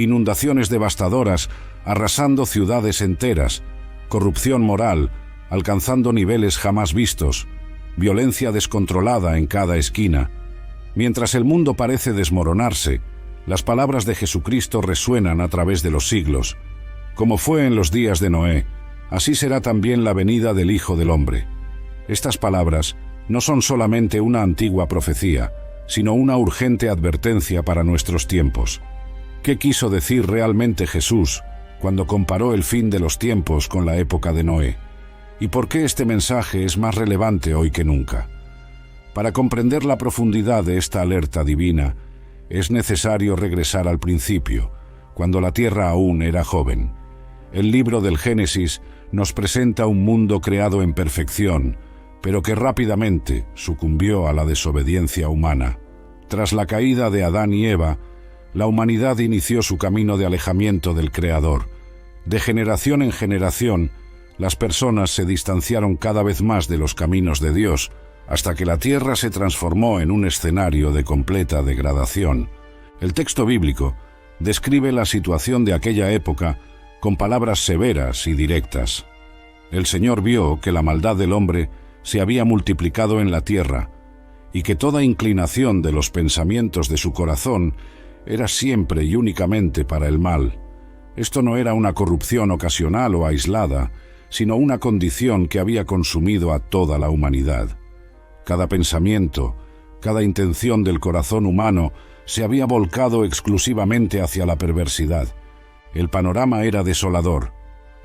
inundaciones devastadoras arrasando ciudades enteras, corrupción moral alcanzando niveles jamás vistos, violencia descontrolada en cada esquina. Mientras el mundo parece desmoronarse, las palabras de Jesucristo resuenan a través de los siglos. Como fue en los días de Noé, así será también la venida del Hijo del Hombre. Estas palabras no son solamente una antigua profecía, sino una urgente advertencia para nuestros tiempos. ¿Qué quiso decir realmente Jesús cuando comparó el fin de los tiempos con la época de Noé? ¿Y por qué este mensaje es más relevante hoy que nunca? Para comprender la profundidad de esta alerta divina, es necesario regresar al principio, cuando la tierra aún era joven. El libro del Génesis nos presenta un mundo creado en perfección, pero que rápidamente sucumbió a la desobediencia humana. Tras la caída de Adán y Eva, la humanidad inició su camino de alejamiento del Creador. De generación en generación, las personas se distanciaron cada vez más de los caminos de Dios, hasta que la tierra se transformó en un escenario de completa degradación. El texto bíblico describe la situación de aquella época con palabras severas y directas. El Señor vio que la maldad del hombre se había multiplicado en la tierra, y que toda inclinación de los pensamientos de su corazón era siempre y únicamente para el mal. Esto no era una corrupción ocasional o aislada, sino una condición que había consumido a toda la humanidad. Cada pensamiento, cada intención del corazón humano se había volcado exclusivamente hacia la perversidad. El panorama era desolador.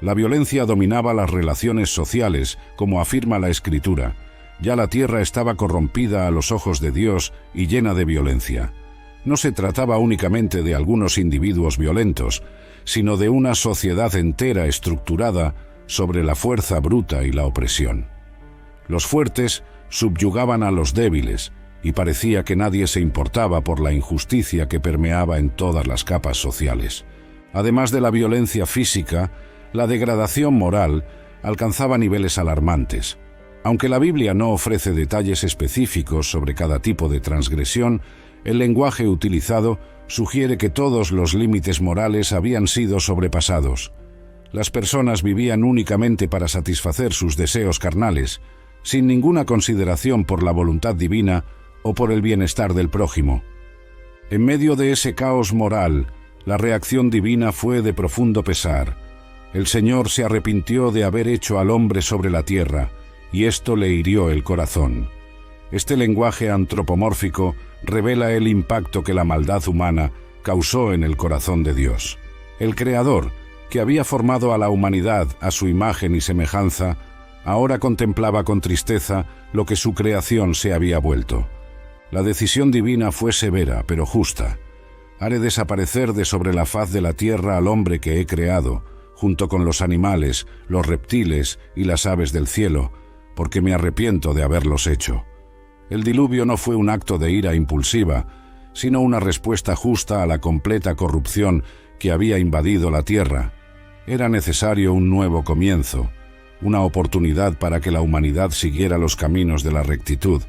La violencia dominaba las relaciones sociales, como afirma la Escritura. Ya la tierra estaba corrompida a los ojos de Dios y llena de violencia. No se trataba únicamente de algunos individuos violentos, sino de una sociedad entera estructurada sobre la fuerza bruta y la opresión. Los fuertes subyugaban a los débiles, y parecía que nadie se importaba por la injusticia que permeaba en todas las capas sociales. Además de la violencia física, la degradación moral alcanzaba niveles alarmantes. Aunque la Biblia no ofrece detalles específicos sobre cada tipo de transgresión, el lenguaje utilizado sugiere que todos los límites morales habían sido sobrepasados. Las personas vivían únicamente para satisfacer sus deseos carnales, sin ninguna consideración por la voluntad divina o por el bienestar del prójimo. En medio de ese caos moral, la reacción divina fue de profundo pesar. El Señor se arrepintió de haber hecho al hombre sobre la tierra, y esto le hirió el corazón. Este lenguaje antropomórfico revela el impacto que la maldad humana causó en el corazón de Dios. El Creador, que había formado a la humanidad a su imagen y semejanza, ahora contemplaba con tristeza lo que su creación se había vuelto. La decisión divina fue severa, pero justa. Haré desaparecer de sobre la faz de la tierra al hombre que he creado, junto con los animales, los reptiles y las aves del cielo, porque me arrepiento de haberlos hecho. El diluvio no fue un acto de ira impulsiva, sino una respuesta justa a la completa corrupción que había invadido la tierra. Era necesario un nuevo comienzo, una oportunidad para que la humanidad siguiera los caminos de la rectitud.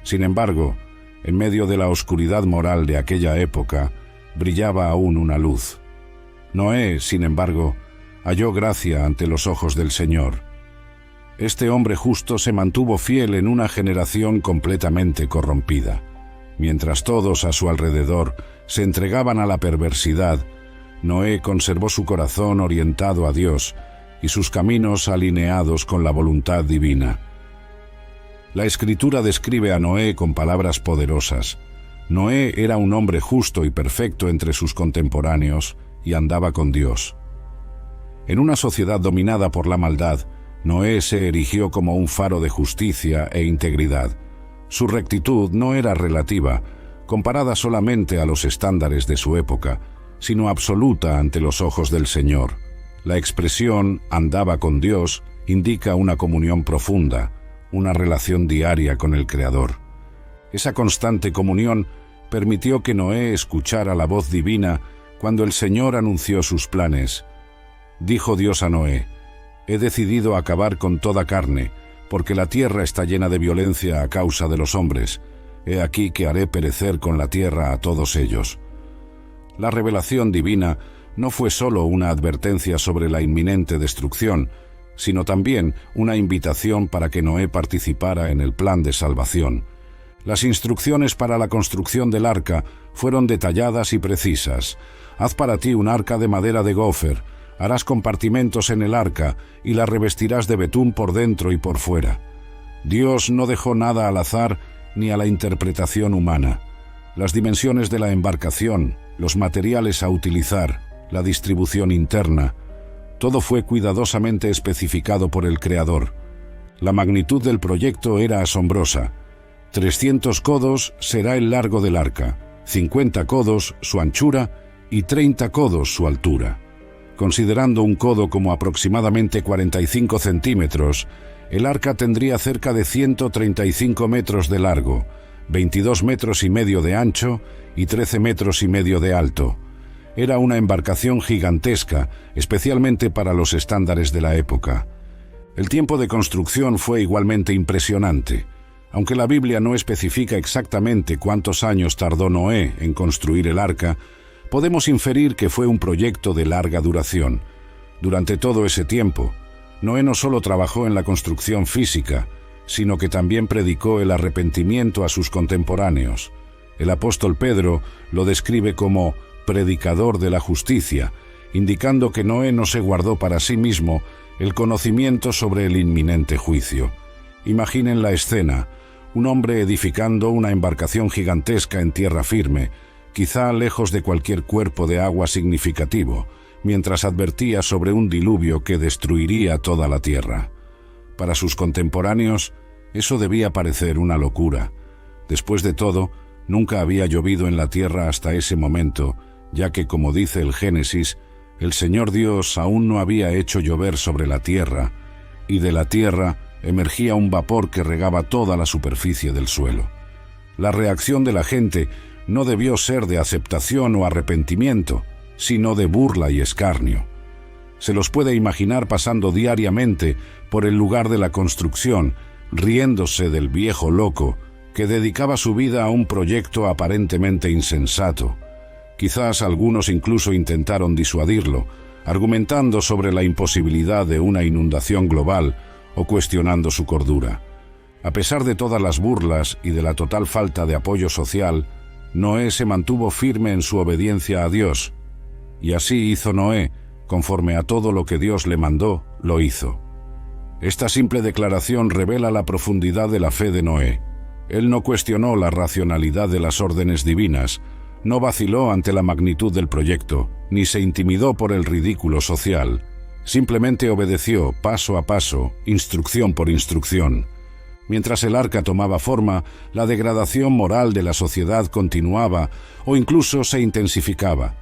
Sin embargo, en medio de la oscuridad moral de aquella época, brillaba aún una luz. Noé, sin embargo, halló gracia ante los ojos del Señor. Este hombre justo se mantuvo fiel en una generación completamente corrompida. Mientras todos a su alrededor se entregaban a la perversidad, Noé conservó su corazón orientado a Dios y sus caminos alineados con la voluntad divina. La Escritura describe a Noé con palabras poderosas. Noé era un hombre justo y perfecto entre sus contemporáneos y andaba con Dios. En una sociedad dominada por la maldad, Noé se erigió como un faro de justicia e integridad. Su rectitud no era relativa, comparada solamente a los estándares de su época, sino absoluta ante los ojos del Señor. La expresión «andaba con Dios» indica una comunión profunda, una relación diaria con el Creador. Esa constante comunión permitió que Noé escuchara la voz divina cuando el Señor anunció sus planes. Dijo Dios a Noé: «He decidido acabar con toda carne, porque la tierra está llena de violencia a causa de los hombres. He aquí que haré perecer con la tierra a todos ellos». La revelación divina no fue sólo una advertencia sobre la inminente destrucción, sino también una invitación para que Noé participara en el plan de salvación. Las instrucciones para la construcción del arca fueron detalladas y precisas. Haz para ti un arca de madera de gofer, harás compartimentos en el arca y la revestirás de betún por dentro y por fuera. Dios no dejó nada al azar ni a la interpretación humana. Las dimensiones de la embarcación, los materiales a utilizar, la distribución interna, todo fue cuidadosamente especificado por el Creador. La magnitud del proyecto era asombrosa. 300 codos será el largo del arca, 50 codos su anchura y 30 codos su altura. Considerando un codo como aproximadamente 45 centímetros, el arca tendría cerca de 135 metros de largo, 22 metros y medio de ancho y 13 metros y medio de alto. Era una embarcación gigantesca, especialmente para los estándares de la época. El tiempo de construcción fue igualmente impresionante. Aunque la Biblia no especifica exactamente cuántos años tardó Noé en construir el arca, podemos inferir que fue un proyecto de larga duración. Durante todo ese tiempo, Noé no solo trabajó en la construcción física, sino que también predicó el arrepentimiento a sus contemporáneos. El apóstol Pedro lo describe como predicador de la justicia, indicando que Noé no se guardó para sí mismo el conocimiento sobre el inminente juicio. Imaginen la escena: un hombre edificando una embarcación gigantesca en tierra firme, quizá lejos de cualquier cuerpo de agua significativo, mientras advertía sobre un diluvio que destruiría toda la tierra. Para sus contemporáneos, eso debía parecer una locura. Después de todo, nunca había llovido en la tierra hasta ese momento, ya que, como dice el Génesis, el Señor Dios aún no había hecho llover sobre la tierra, y de la tierra emergía un vapor que regaba toda la superficie del suelo. La reacción de la gente no debió ser de aceptación o arrepentimiento, sino de burla y escarnio. Se los puede imaginar pasando diariamente por el lugar de la construcción, riéndose del viejo loco que dedicaba su vida a un proyecto aparentemente insensato. Quizás algunos incluso intentaron disuadirlo, argumentando sobre la imposibilidad de una inundación global o cuestionando su cordura. A pesar de todas las burlas y de la total falta de apoyo social, Noé se mantuvo firme en su obediencia a Dios. Y así hizo Noé, conforme a todo lo que Dios le mandó, lo hizo. Esta simple declaración revela la profundidad de la fe de Noé. Él no cuestionó la racionalidad de las órdenes divinas, no vaciló ante la magnitud del proyecto, ni se intimidó por el ridículo social. Simplemente obedeció paso a paso, instrucción por instrucción. Mientras el arca tomaba forma, la degradación moral de la sociedad continuaba o incluso se intensificaba.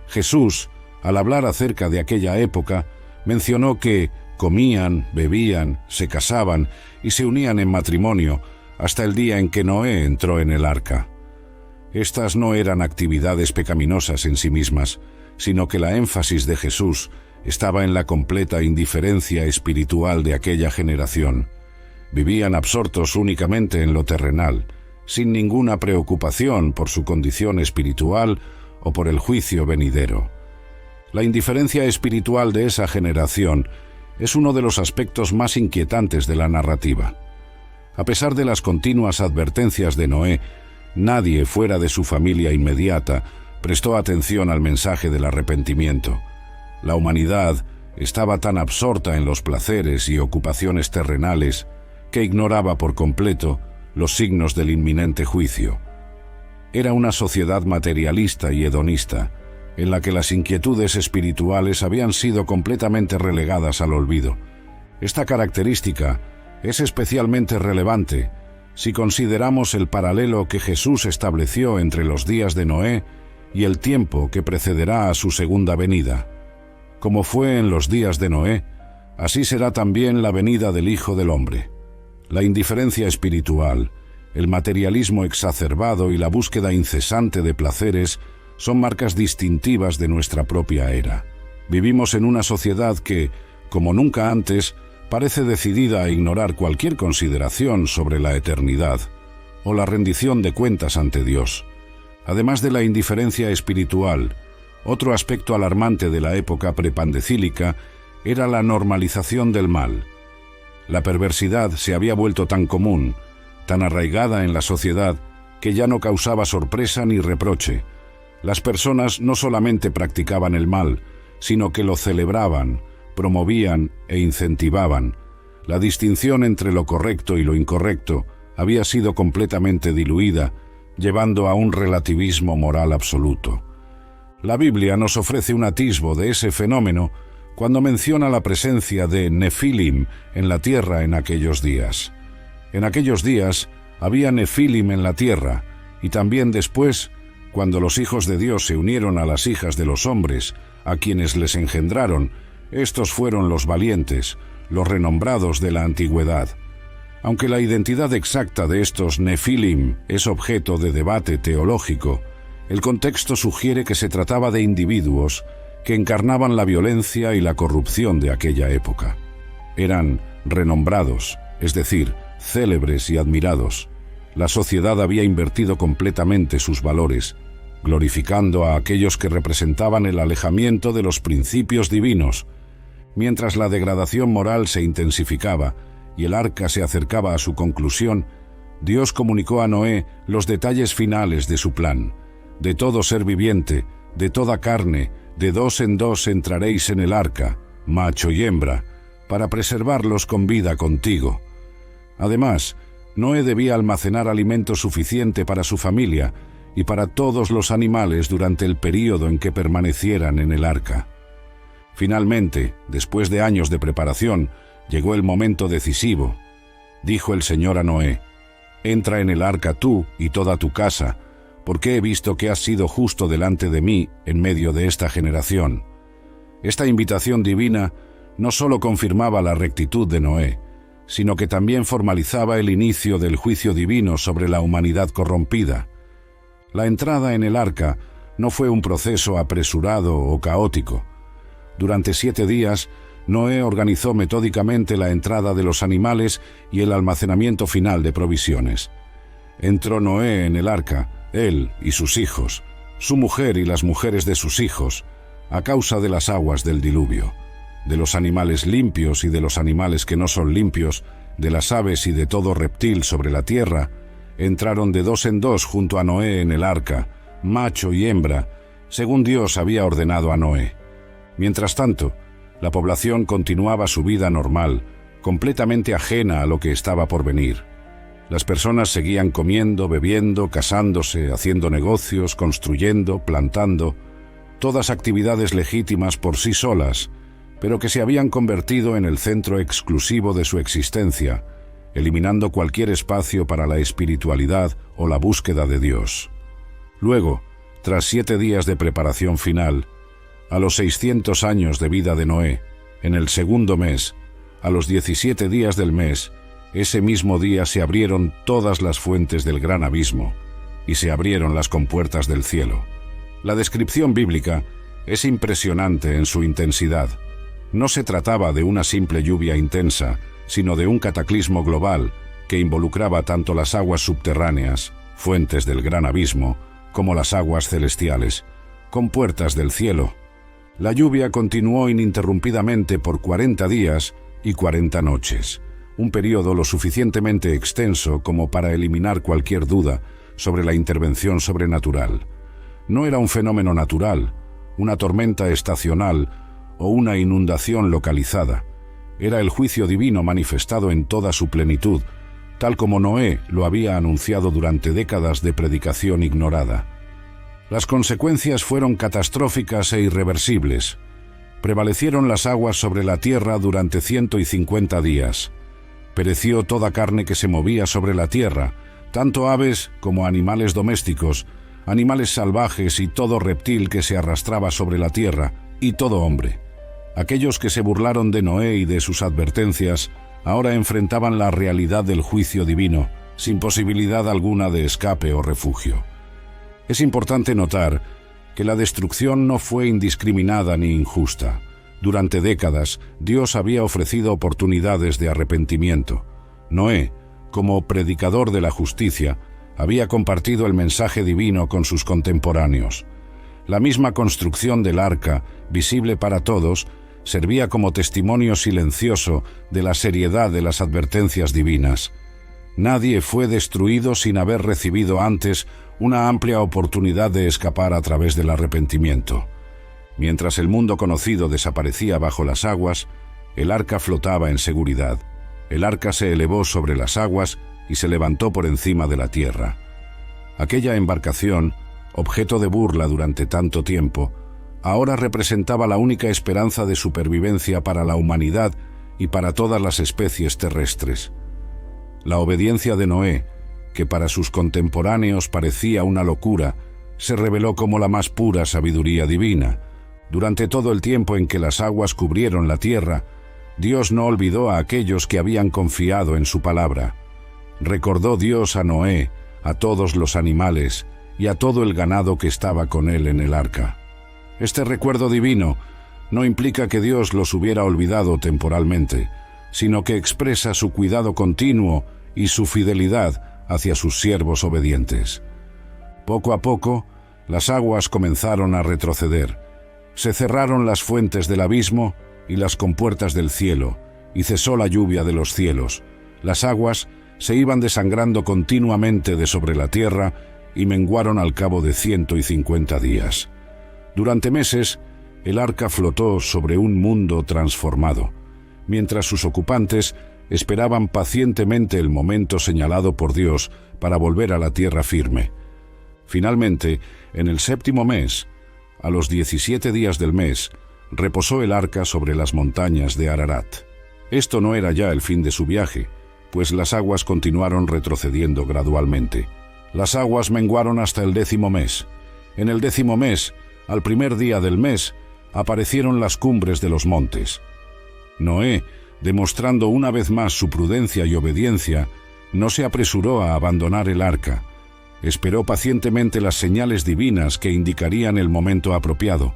Jesús, al hablar acerca de aquella época, mencionó que comían, bebían, se casaban y se unían en matrimonio hasta el día en que Noé entró en el arca. Estas no eran actividades pecaminosas en sí mismas, sino que la énfasis de Jesús estaba en la completa indiferencia espiritual de aquella generación. Vivían absortos únicamente en lo terrenal, sin ninguna preocupación por su condición espiritual o por el juicio venidero. La indiferencia espiritual de esa generación es uno de los aspectos más inquietantes de la narrativa. A pesar de las continuas advertencias de Noé, nadie fuera de su familia inmediata prestó atención al mensaje del arrepentimiento. La humanidad estaba tan absorta en los placeres y ocupaciones terrenales que ignoraba por completo los signos del inminente juicio. Era una sociedad materialista y hedonista, en la que las inquietudes espirituales habían sido completamente relegadas al olvido. Esta característica es especialmente relevante si consideramos el paralelo que Jesús estableció entre los días de Noé y el tiempo que precederá a su segunda venida. Como fue en los días de Noé, así será también la venida del Hijo del Hombre. La indiferencia espiritual, el materialismo exacerbado y la búsqueda incesante de placeres son marcas distintivas de nuestra propia era. Vivimos en una sociedad que, como nunca antes, parece decidida a ignorar cualquier consideración sobre la eternidad o la rendición de cuentas ante Dios. Además de la indiferencia espiritual, otro aspecto alarmante de la época prepandecílica era la normalización del mal. La perversidad se había vuelto tan común, tan arraigada en la sociedad, que ya no causaba sorpresa ni reproche. Las personas no solamente practicaban el mal, sino que lo celebraban, promovían e incentivaban. La distinción entre lo correcto y lo incorrecto había sido completamente diluida, llevando a un relativismo moral absoluto. La Biblia nos ofrece un atisbo de ese fenómeno cuando menciona la presencia de Nefilim en la tierra en aquellos días. En aquellos días había Nefilim en la tierra, y también después, cuando los hijos de Dios se unieron a las hijas de los hombres, a quienes les engendraron, estos fueron los valientes, los renombrados de la antigüedad. Aunque la identidad exacta de estos Nefilim es objeto de debate teológico, el contexto sugiere que se trataba de individuos que encarnaban la violencia y la corrupción de aquella época. Eran renombrados, es decir, célebres y admirados. La sociedad había invertido completamente sus valores, glorificando a aquellos que representaban el alejamiento de los principios divinos. Mientras la degradación moral se intensificaba y el arca se acercaba a su conclusión, Dios comunicó a Noé los detalles finales de su plan. De todo ser viviente, de toda carne, de 2 en 2 entraréis en el arca, macho y hembra, para preservarlos con vida contigo. Además, Noé debía almacenar alimento suficiente para su familia y para todos los animales durante el período en que permanecieran en el arca. Finalmente, después de años de preparación, llegó el momento decisivo. Dijo el Señor a Noé: «Entra en el arca tú y toda tu casa, porque he visto que has sido justo delante de mí en medio de esta generación». Esta invitación divina no solo confirmaba la rectitud de Noé, sino que también formalizaba el inicio del juicio divino sobre la humanidad corrompida. La entrada en el arca no fue un proceso apresurado o caótico. Durante 7 días, Noé organizó metódicamente la entrada de los animales y el almacenamiento final de provisiones. Entró Noé en el arca, él y sus hijos, su mujer y las mujeres de sus hijos, a causa de las aguas del diluvio, de los animales limpios y de los animales que no son limpios, de las aves y de todo reptil sobre la tierra. Entraron de 2 en 2 junto a Noé en el arca, macho y hembra, según Dios había ordenado a Noé. Mientras tanto, la población continuaba su vida normal, completamente ajena a lo que estaba por venir. Las personas seguían comiendo, bebiendo, casándose, haciendo negocios, construyendo, plantando, todas actividades legítimas por sí solas, pero que se habían convertido en el centro exclusivo de su existencia, eliminando cualquier espacio para la espiritualidad o la búsqueda de Dios. Luego, tras 7 días de preparación final, a los 600 años de vida de Noé, en el segundo mes, a los 17 días del mes, ese mismo día se abrieron todas las fuentes del gran abismo y se abrieron las compuertas del cielo. La descripción bíblica es impresionante en su intensidad. No se trataba de una simple lluvia intensa, sino de un cataclismo global que involucraba tanto las aguas subterráneas, fuentes del gran abismo, como las aguas celestiales, compuertas del cielo. La lluvia continuó ininterrumpidamente por 40 días y 40 noches, un periodo lo suficientemente extenso como para eliminar cualquier duda sobre la intervención sobrenatural. No era un fenómeno natural, una tormenta estacional o una inundación localizada. Era el juicio divino manifestado en toda su plenitud, tal como Noé lo había anunciado durante décadas de predicación ignorada. Las consecuencias fueron catastróficas e irreversibles. Prevalecieron las aguas sobre la tierra durante 150 días. Pereció toda carne que se movía sobre la tierra, tanto aves como animales domésticos, animales salvajes y todo reptil que se arrastraba sobre la tierra, y todo hombre. Aquellos que se burlaron de Noé y de sus advertencias ahora enfrentaban la realidad del juicio divino, sin posibilidad alguna de escape o refugio. Es importante notar que la destrucción no fue indiscriminada ni injusta. Durante décadas, Dios había ofrecido oportunidades de arrepentimiento. Noé, como predicador de la justicia, había compartido el mensaje divino con sus contemporáneos. La misma construcción del arca, visible para todos, servía como testimonio silencioso de la seriedad de las advertencias divinas. Nadie fue destruido sin haber recibido antes una amplia oportunidad de escapar a través del arrepentimiento. Mientras el mundo conocido desaparecía bajo las aguas, el arca flotaba en seguridad. El arca se elevó sobre las aguas y se levantó por encima de la tierra. Aquella embarcación, objeto de burla durante tanto tiempo, ahora representaba la única esperanza de supervivencia para la humanidad y para todas las especies terrestres. La obediencia de Noé, que para sus contemporáneos parecía una locura, se reveló como la más pura sabiduría divina. Durante todo el tiempo en que las aguas cubrieron la tierra, Dios no olvidó a aquellos que habían confiado en su palabra. Recordó Dios a Noé, a todos los animales y a todo el ganado que estaba con él en el arca. Este recuerdo divino no implica que Dios los hubiera olvidado temporalmente, sino que expresa su cuidado continuo y su fidelidad hacia sus siervos obedientes. Poco a poco, las aguas comenzaron a retroceder. Se cerraron las fuentes del abismo y las compuertas del cielo, y cesó la lluvia de los cielos. Las aguas se iban desangrando continuamente de sobre la tierra y menguaron al cabo de 150 días. Durante meses, el arca flotó sobre un mundo transformado, mientras sus ocupantes esperaban pacientemente el momento señalado por Dios para volver a la tierra firme. Finalmente, en el 7º mes, a los 17 días del mes, reposó el arca sobre las montañas de Ararat. Esto no era ya el fin de su viaje, pues las aguas continuaron retrocediendo gradualmente. Las aguas menguaron hasta el 10º mes. En el 10º mes, al primer día del mes, aparecieron las cumbres de los montes. Noé, demostrando una vez más su prudencia y obediencia, no se apresuró a abandonar el arca. Esperó pacientemente las señales divinas que indicarían el momento apropiado.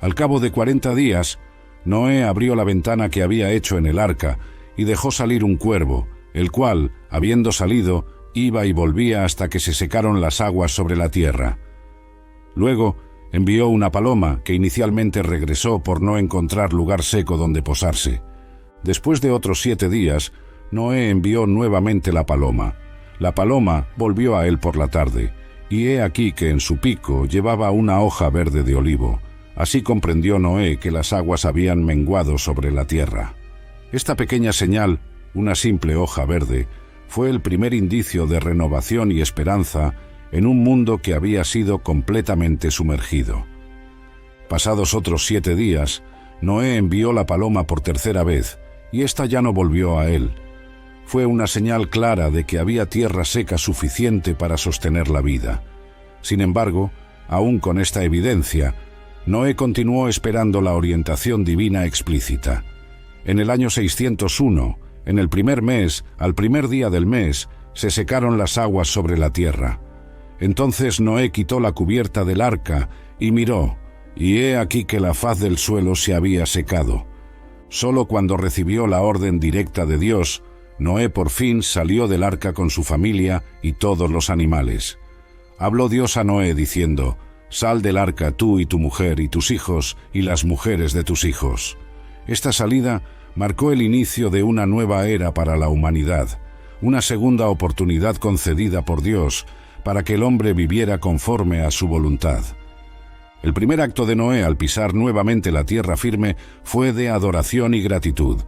Al cabo de 40 días, Noé abrió la ventana que había hecho en el arca y dejó salir un cuervo, el cual, habiendo salido, iba y volvía hasta que se secaron las aguas sobre la tierra. Luego envió una paloma que inicialmente regresó por no encontrar lugar seco donde posarse. Después de otros 7 días, Noé envió nuevamente la paloma. La paloma volvió a él por la tarde, y he aquí que en su pico llevaba una hoja verde de olivo. Así comprendió Noé que las aguas habían menguado sobre la tierra. Esta pequeña señal, una simple hoja verde, fue el primer indicio de renovación y esperanza en un mundo que había sido completamente sumergido. Pasados otros 7 días, Noé envió la paloma por tercera vez, y ésta ya no volvió a él. Fue una señal clara de que había tierra seca suficiente para sostener la vida. Sin embargo, aún con esta evidencia, Noé continuó esperando la orientación divina explícita. En el año 601, en el primer mes, al primer día del mes, se secaron las aguas sobre la tierra. Entonces Noé quitó la cubierta del arca y miró, y he aquí que la faz del suelo se había secado. Solo cuando recibió la orden directa de Dios, Noé por fin salió del arca con su familia y todos los animales. Habló Dios a Noé diciendo: «Sal del arca tú y tu mujer y tus hijos y las mujeres de tus hijos». Esta salida marcó el inicio de una nueva era para la humanidad, una segunda oportunidad concedida por Dios para que el hombre viviera conforme a su voluntad. El primer acto de Noé al pisar nuevamente la tierra firme fue de adoración y gratitud.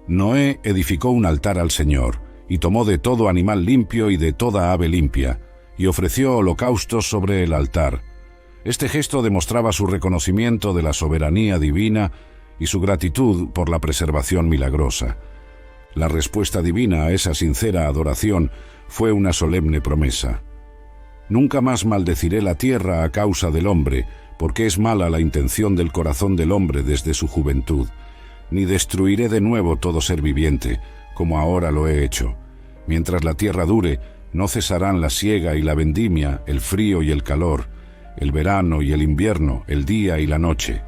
Noé edificó un altar al Señor, y tomó de todo animal limpio y de toda ave limpia, y ofreció holocaustos sobre el altar. Este gesto demostraba su reconocimiento de la soberanía divina y su gratitud por la preservación milagrosa. La respuesta divina a esa sincera adoración fue una solemne promesa. «Nunca más maldeciré la tierra a causa del hombre, porque es mala la intención del corazón del hombre desde su juventud. Ni destruiré de nuevo todo ser viviente, como ahora lo he hecho. Mientras la tierra dure, no cesarán la siega y la vendimia, el frío y el calor, el verano y el invierno, el día y la noche».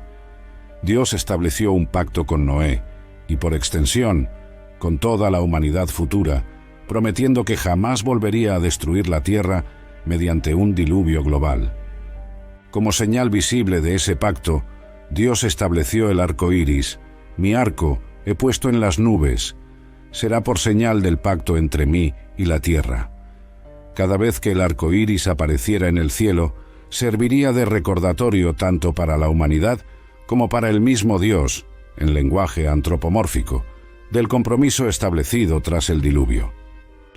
Dios estableció un pacto con Noé, y por extensión, con toda la humanidad futura, prometiendo que jamás volvería a destruir la tierra mediante un diluvio global. Como señal visible de ese pacto, Dios estableció el arco iris. Mi arco he puesto en las nubes. Será por señal del pacto entre mí y la tierra. Cada vez que el arco iris apareciera en el cielo, serviría de recordatorio tanto para la humanidad como para el mismo Dios, en lenguaje antropomórfico, del compromiso establecido tras el diluvio.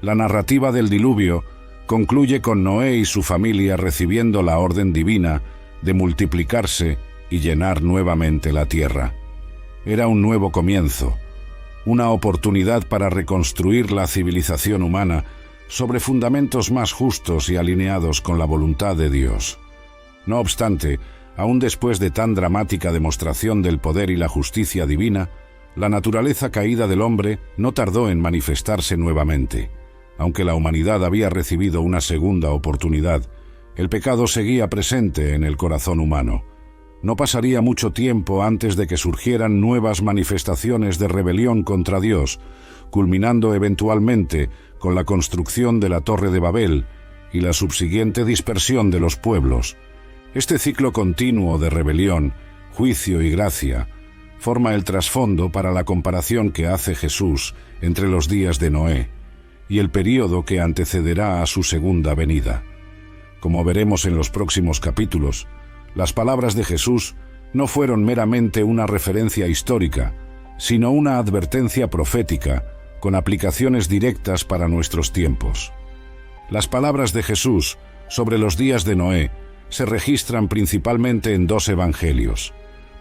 La narrativa del diluvio concluye con Noé y su familia recibiendo la orden divina de multiplicarse y llenar nuevamente la tierra. Era un nuevo comienzo, una oportunidad para reconstruir la civilización humana sobre fundamentos más justos y alineados con la voluntad de Dios. No obstante, aún después de tan dramática demostración del poder y la justicia divina, la naturaleza caída del hombre no tardó en manifestarse nuevamente. Aunque la humanidad había recibido una segunda oportunidad, el pecado seguía presente en el corazón humano. No pasaría mucho tiempo antes de que surgieran nuevas manifestaciones de rebelión contra Dios, culminando eventualmente con la construcción de la Torre de Babel y la subsiguiente dispersión de los pueblos. Este ciclo continuo de rebelión, juicio y gracia forma el trasfondo para la comparación que hace Jesús entre los días de Noé y el período que antecederá a su segunda venida. Como veremos en los próximos capítulos, las palabras de Jesús no fueron meramente una referencia histórica, sino una advertencia profética con aplicaciones directas para nuestros tiempos. Las palabras de Jesús sobre los días de Noé se registran principalmente en dos evangelios,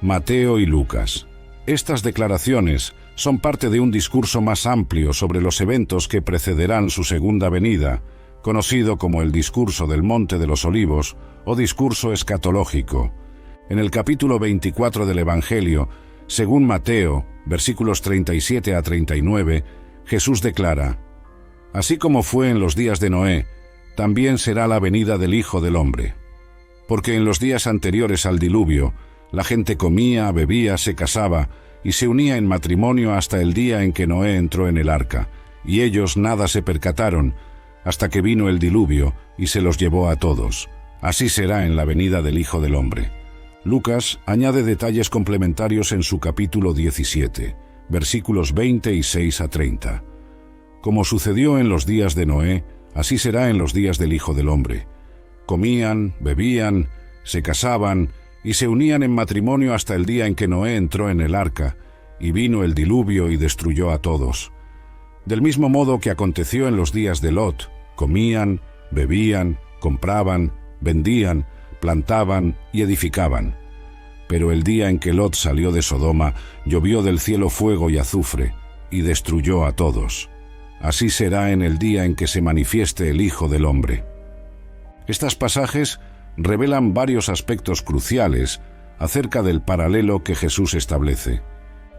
Mateo y Lucas. Estas declaraciones son parte de un discurso más amplio sobre los eventos que precederán su segunda venida, conocido como el Discurso del Monte de los Olivos o Discurso Escatológico. En el capítulo 24 del Evangelio, según Mateo, versículos 37 a 39, Jesús declara: «Así como fue en los días de Noé, también será la venida del Hijo del Hombre. Porque en los días anteriores al diluvio, la gente comía, bebía, se casaba y se unía en matrimonio hasta el día en que Noé entró en el arca, y ellos nada se percataron, hasta que vino el diluvio y se los llevó a todos. Así será en la venida del Hijo del Hombre». Lucas añade detalles complementarios en su capítulo 17, versículos 26 a 30. Como sucedió en los días de Noé, así será en los días del Hijo del Hombre. Comían, bebían, se casaban y se unían en matrimonio hasta el día en que Noé entró en el arca, y vino el diluvio y destruyó a todos. Del mismo modo que aconteció en los días de Lot, comían, bebían, compraban, vendían, plantaban y edificaban. Pero el día en que Lot salió de Sodoma, llovió del cielo fuego y azufre, y destruyó a todos. Así será en el día en que se manifieste el Hijo del Hombre. Estos pasajes revelan varios aspectos cruciales acerca del paralelo que Jesús establece.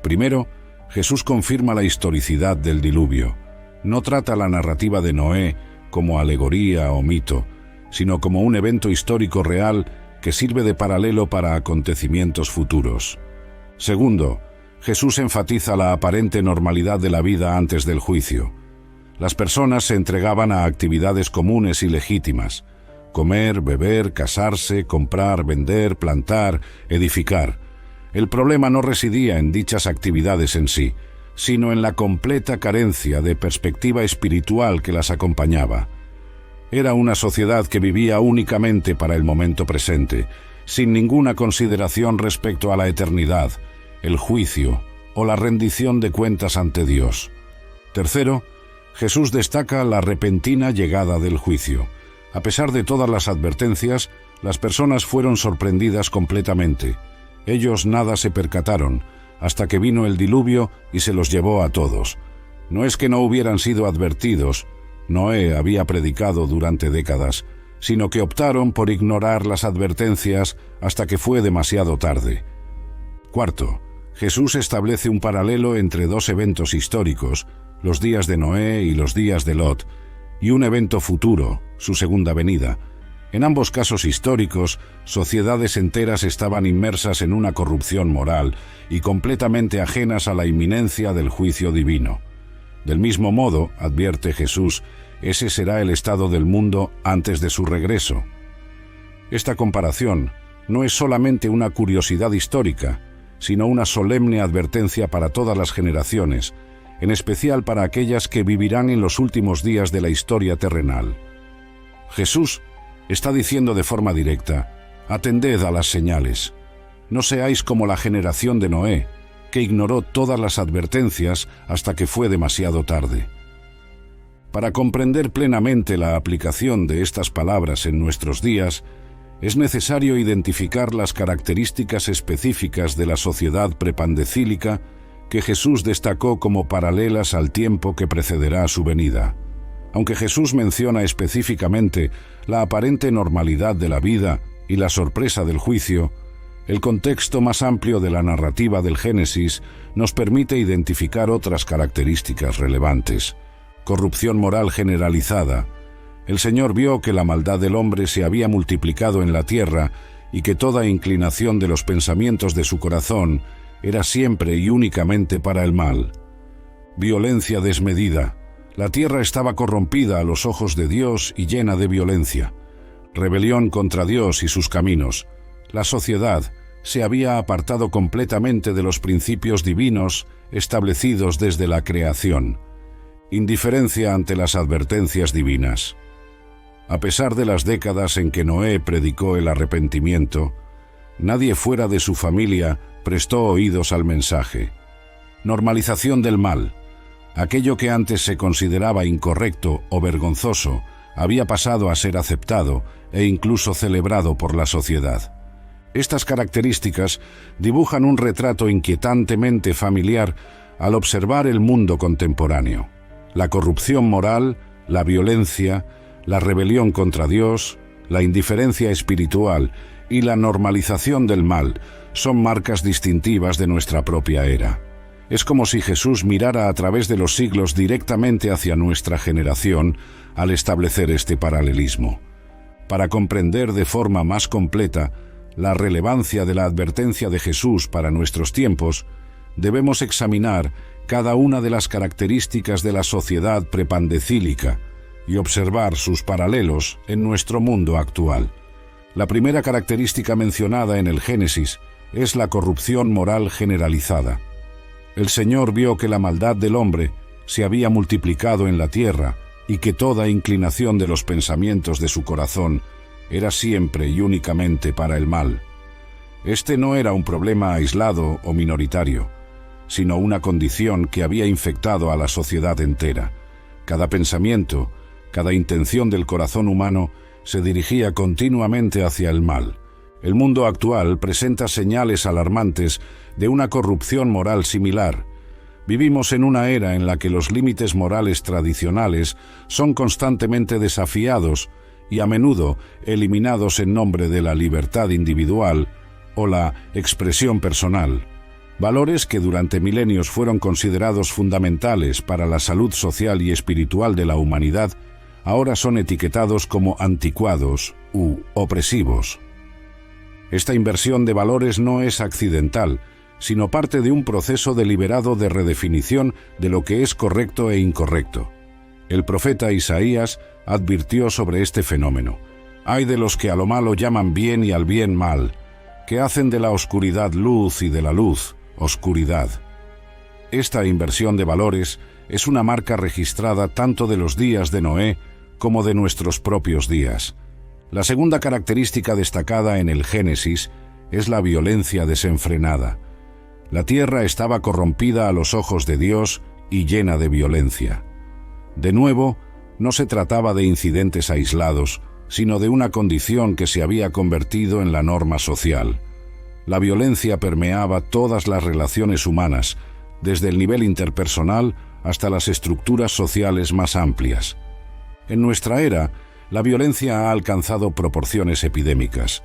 Primero, Jesús confirma la historicidad del diluvio. No trata la narrativa de Noé como alegoría o mito, sino como un evento histórico real que sirve de paralelo para acontecimientos futuros. Segundo, Jesús enfatiza la aparente normalidad de la vida antes del juicio. Las personas se entregaban a actividades comunes y legítimas: comer, beber, casarse, comprar, vender, plantar, edificar. El problema no residía en dichas actividades en sí, sino en la completa carencia de perspectiva espiritual que las acompañaba. Era una sociedad que vivía únicamente para el momento presente, sin ninguna consideración respecto a la eternidad, el juicio o la rendición de cuentas ante Dios. Tercero, Jesús destaca la repentina llegada del juicio. A pesar de todas las advertencias, las personas fueron sorprendidas completamente. Ellos nada se percataron, hasta que vino el diluvio y se los llevó a todos. No es que no hubieran sido advertidos, Noé había predicado durante décadas, sino que optaron por ignorar las advertencias hasta que fue demasiado tarde. Cuarto, Jesús establece un paralelo entre dos eventos históricos, los días de Noé y los días de Lot, y un evento futuro, su segunda venida. En ambos casos históricos, sociedades enteras estaban inmersas en una corrupción moral y completamente ajenas a la inminencia del juicio divino. Del mismo modo, advierte Jesús, ese será el estado del mundo antes de su regreso. Esta comparación no es solamente una curiosidad histórica, sino una solemne advertencia para todas las generaciones, en especial para aquellas que vivirán en los últimos días de la historia terrenal. Jesús está diciendo de forma directa: atended a las señales. No seáis como la generación de Noé, que ignoró todas las advertencias hasta que fue demasiado tarde. Para comprender plenamente la aplicación de estas palabras en nuestros días, es necesario identificar las características específicas de la sociedad prepandecílica que Jesús destacó como paralelas al tiempo que precederá su venida. Aunque Jesús menciona específicamente la aparente normalidad de la vida y la sorpresa del juicio, el contexto más amplio de la narrativa del Génesis nos permite identificar otras características relevantes. Corrupción moral generalizada. El Señor vio que la maldad del hombre se había multiplicado en la tierra y que toda inclinación de los pensamientos de su corazón era siempre y únicamente para el mal. Violencia desmedida. La tierra estaba corrompida a los ojos de Dios y llena de violencia. Rebelión contra Dios y sus caminos. La sociedad se había apartado completamente de los principios divinos establecidos desde la creación. Indiferencia ante las advertencias divinas. A pesar de las décadas en que Noé predicó el arrepentimiento, nadie fuera de su familia prestó oídos al mensaje. Normalización del mal. Aquello que antes se consideraba incorrecto o vergonzoso había pasado a ser aceptado e incluso celebrado por la sociedad. Estas características dibujan un retrato inquietantemente familiar al observar el mundo contemporáneo. La corrupción moral, la violencia, la rebelión contra Dios, la indiferencia espiritual y la normalización del mal son marcas distintivas de nuestra propia era. Es como si Jesús mirara a través de los siglos directamente hacia nuestra generación al establecer este paralelismo. Para comprender de forma más completa la relevancia de la advertencia de Jesús para nuestros tiempos, debemos examinar cada una de las características de la sociedad prepandecílica y observar sus paralelos en nuestro mundo actual. La primera característica mencionada en el Génesis es la corrupción moral generalizada. El Señor vio que la maldad del hombre se había multiplicado en la tierra y que toda inclinación de los pensamientos de su corazón era siempre y únicamente para el mal. Este no era un problema aislado o minoritario, sino una condición que había infectado a la sociedad entera. Cada pensamiento, cada intención del corazón humano se dirigía continuamente hacia el mal. El mundo actual presenta señales alarmantes de una corrupción moral similar. Vivimos en una era en la que los límites morales tradicionales son constantemente desafiados y a menudo eliminados en nombre de la libertad individual o la expresión personal. Valores que durante milenios fueron considerados fundamentales para la salud social y espiritual de la humanidad, ahora son etiquetados como anticuados u opresivos. Esta inversión de valores no es accidental, sino parte de un proceso deliberado de redefinición de lo que es correcto e incorrecto. El profeta Isaías advirtió sobre este fenómeno. Ay de los que a lo malo llaman bien y al bien mal, que hacen de la oscuridad luz y de la luz oscuridad. Esta inversión de valores es una marca registrada tanto de los días de Noé como de nuestros propios días. La segunda característica destacada en el Génesis es la violencia desenfrenada. La tierra estaba corrompida a los ojos de Dios y llena de violencia. De nuevo, no se trataba de incidentes aislados, sino de una condición que se había convertido en la norma social. La violencia permeaba todas las relaciones humanas, desde el nivel interpersonal hasta las estructuras sociales más amplias. En nuestra era, la violencia ha alcanzado proporciones epidémicas,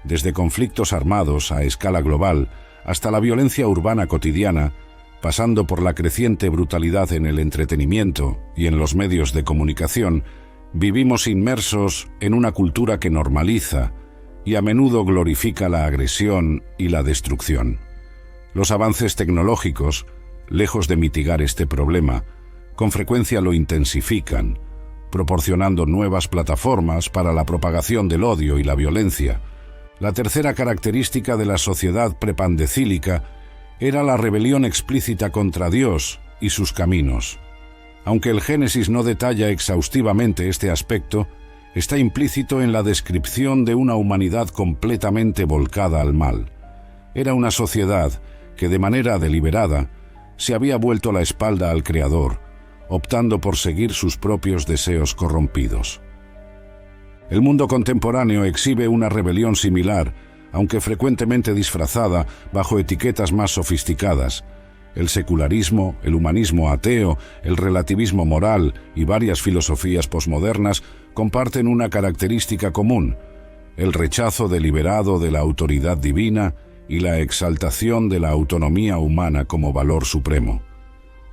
desde conflictos armados a escala global hasta la violencia urbana cotidiana, pasando por la creciente brutalidad en el entretenimiento y en los medios de comunicación. Vivimos inmersos en una cultura que normaliza y a menudo glorifica la agresión y la destrucción. Los avances tecnológicos, lejos de mitigar este problema, con frecuencia lo intensifican, proporcionando nuevas plataformas para la propagación del odio y la violencia. La tercera característica de la sociedad prepandecílica era la rebelión explícita contra Dios y sus caminos. Aunque el Génesis no detalla exhaustivamente este aspecto, está implícito en la descripción de una humanidad completamente volcada al mal. Era una sociedad que de manera deliberada se había vuelto la espalda al Creador, optando por seguir sus propios deseos corrompidos. El mundo contemporáneo exhibe una rebelión similar, aunque frecuentemente disfrazada bajo etiquetas más sofisticadas. El secularismo, el humanismo ateo, el relativismo moral y varias filosofías posmodernas comparten una característica común: el rechazo deliberado de la autoridad divina y la exaltación de la autonomía humana como valor supremo.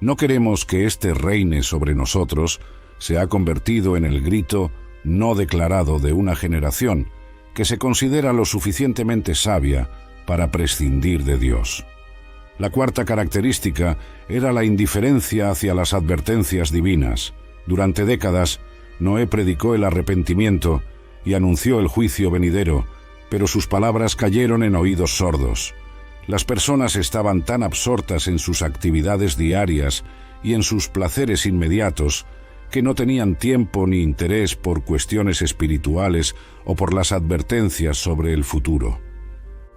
No queremos que éste reine sobre nosotros. Se ha convertido en el grito no declarado de una generación que se considera lo suficientemente sabia para prescindir de Dios. La cuarta característica era la indiferencia hacia las advertencias divinas. Durante décadas, Noé predicó el arrepentimiento y anunció el juicio venidero, pero sus palabras cayeron en oídos sordos. Las personas estaban tan absortas en sus actividades diarias y en sus placeres inmediatos que no tenían tiempo ni interés por cuestiones espirituales o por las advertencias sobre el futuro.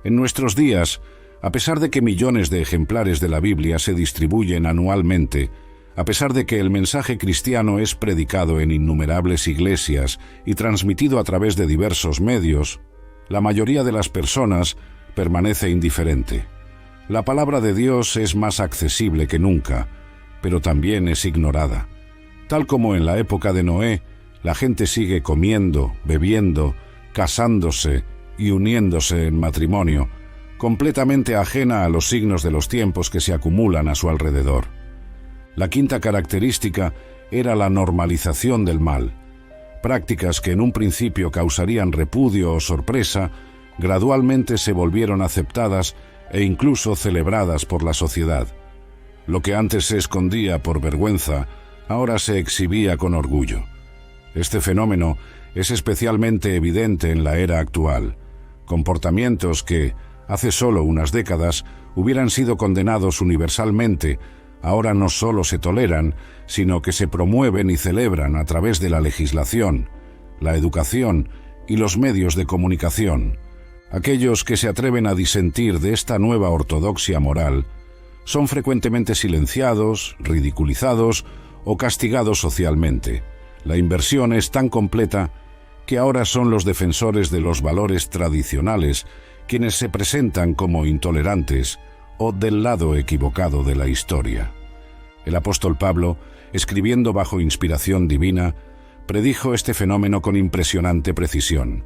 En nuestros días, a pesar de que millones de ejemplares de la Biblia se distribuyen anualmente, a pesar de que el mensaje cristiano es predicado en innumerables iglesias y transmitido a través de diversos medios, la mayoría de las personas permanece indiferente. La palabra de Dios es más accesible que nunca, pero también es ignorada. Tal como en la época de Noé, la gente sigue comiendo, bebiendo, casándose y uniéndose en matrimonio, completamente ajena a los signos de los tiempos que se acumulan a su alrededor. La quinta característica era la normalización del mal. Prácticas que en un principio causarían repudio o sorpresa, gradualmente se volvieron aceptadas e incluso celebradas por la sociedad. Lo que antes se escondía por vergüenza, ahora se exhibía con orgullo. Este fenómeno es especialmente evidente en la era actual. Comportamientos que, hace solo unas décadas, hubieran sido condenados universalmente, ahora no solo se toleran, sino que se promueven y celebran a través de la legislación, la educación y los medios de comunicación. Aquellos que se atreven a disentir de esta nueva ortodoxia moral son frecuentemente silenciados, ridiculizados o castigados socialmente. La inversión es tan completa que ahora son los defensores de los valores tradicionales quienes se presentan como intolerantes o del lado equivocado de la historia. El apóstol Pablo, escribiendo bajo inspiración divina, predijo este fenómeno con impresionante precisión.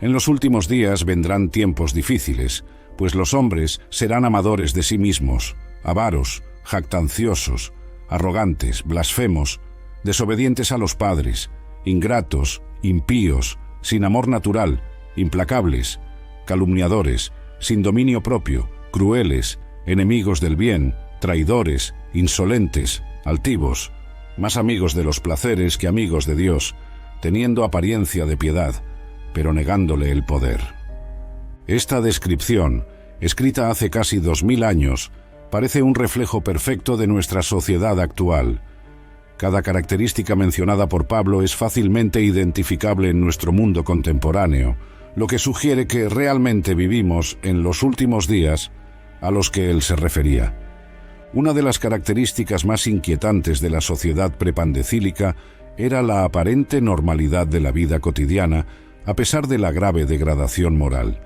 En los últimos días vendrán tiempos difíciles, pues los hombres serán amadores de sí mismos, avaros, jactanciosos, arrogantes, blasfemos, desobedientes a los padres, ingratos, impíos, sin amor natural, implacables, calumniadores, sin dominio propio, crueles, enemigos del bien, traidores, insolentes, altivos, más amigos de los placeres que amigos de Dios, teniendo apariencia de piedad, pero negándole el poder. Esta descripción, escrita hace casi 2000 años, parece un reflejo perfecto de nuestra sociedad actual. Cada característica mencionada por Pablo es fácilmente identificable en nuestro mundo contemporáneo, lo que sugiere que realmente vivimos en los últimos días a los que él se refería. Una de las características más inquietantes de la sociedad prepandecílica era la aparente normalidad de la vida cotidiana, a pesar de la grave degradación moral.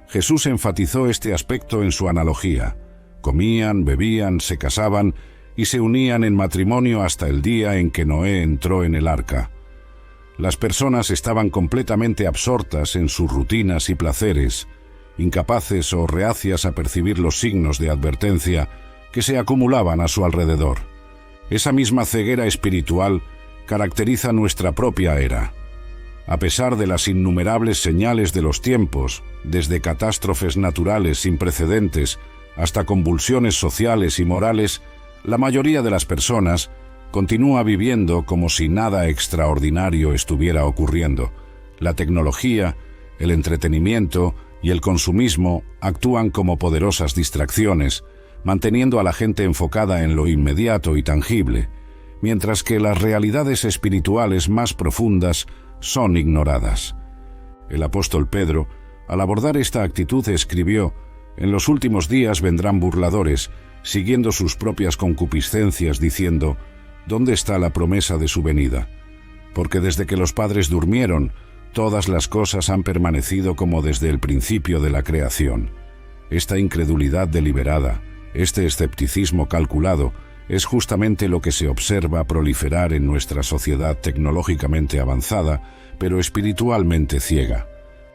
Jesús enfatizó este aspecto en su analogía. Comían, bebían, se casaban y se unían en matrimonio hasta el día en que Noé entró en el arca. Las personas estaban completamente absortas en sus rutinas y placeres, incapaces o reacias a percibir los signos de advertencia que se acumulaban a su alrededor. Esa misma ceguera espiritual caracteriza nuestra propia era. A pesar de las innumerables señales de los tiempos, desde catástrofes naturales sin precedentes hasta convulsiones sociales y morales, la mayoría de las personas continúa viviendo como si nada extraordinario estuviera ocurriendo. La tecnología, el entretenimiento y el consumismo actúan como poderosas distracciones, manteniendo a la gente enfocada en lo inmediato y tangible, mientras que las realidades espirituales más profundas son ignoradas. El apóstol Pedro, al abordar esta actitud, escribió: «En los últimos días vendrán burladores, siguiendo sus propias concupiscencias, diciendo: ¿dónde está la promesa de su venida? Porque desde que los padres durmieron, todas las cosas han permanecido como desde el principio de la creación». Esta incredulidad deliberada, este escepticismo calculado, es justamente lo que se observa proliferar en nuestra sociedad tecnológicamente avanzada, pero espiritualmente ciega.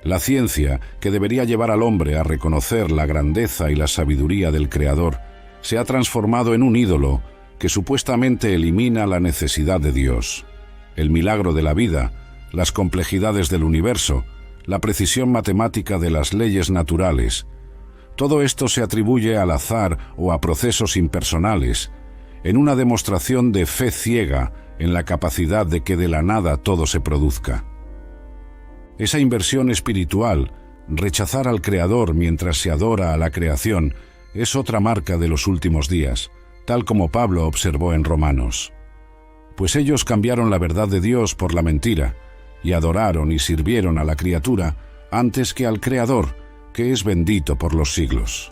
La ciencia, que debería llevar al hombre a reconocer la grandeza y la sabiduría del Creador, se ha transformado en un ídolo que supuestamente elimina la necesidad de Dios. El milagro de la vida, las complejidades del universo, la precisión matemática de las leyes naturales, todo esto se atribuye al azar o a procesos impersonales, en una demostración de fe ciega en la capacidad de que de la nada todo se produzca. Esa inversión espiritual, rechazar al Creador mientras se adora a la creación, es otra marca de los últimos días, tal como Pablo observó en Romanos. Pues ellos cambiaron la verdad de Dios por la mentira, y adoraron y sirvieron a la criatura antes que al Creador, que es bendito por los siglos.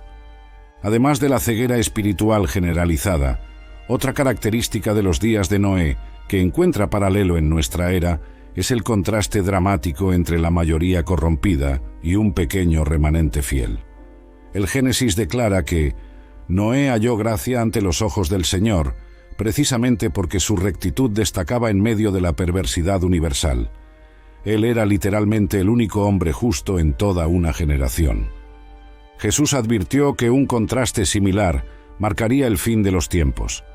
Además de la ceguera espiritual generalizada, otra característica de los días de Noé, que encuentra paralelo en nuestra era, es el contraste dramático entre la mayoría corrompida y un pequeño remanente fiel. El Génesis declara que Noé halló gracia ante los ojos del Señor, precisamente porque su rectitud destacaba en medio de la perversidad universal. Él era literalmente el único hombre justo en toda una generación. Jesús advirtió que un contraste similar marcaría el fin de los tiempos,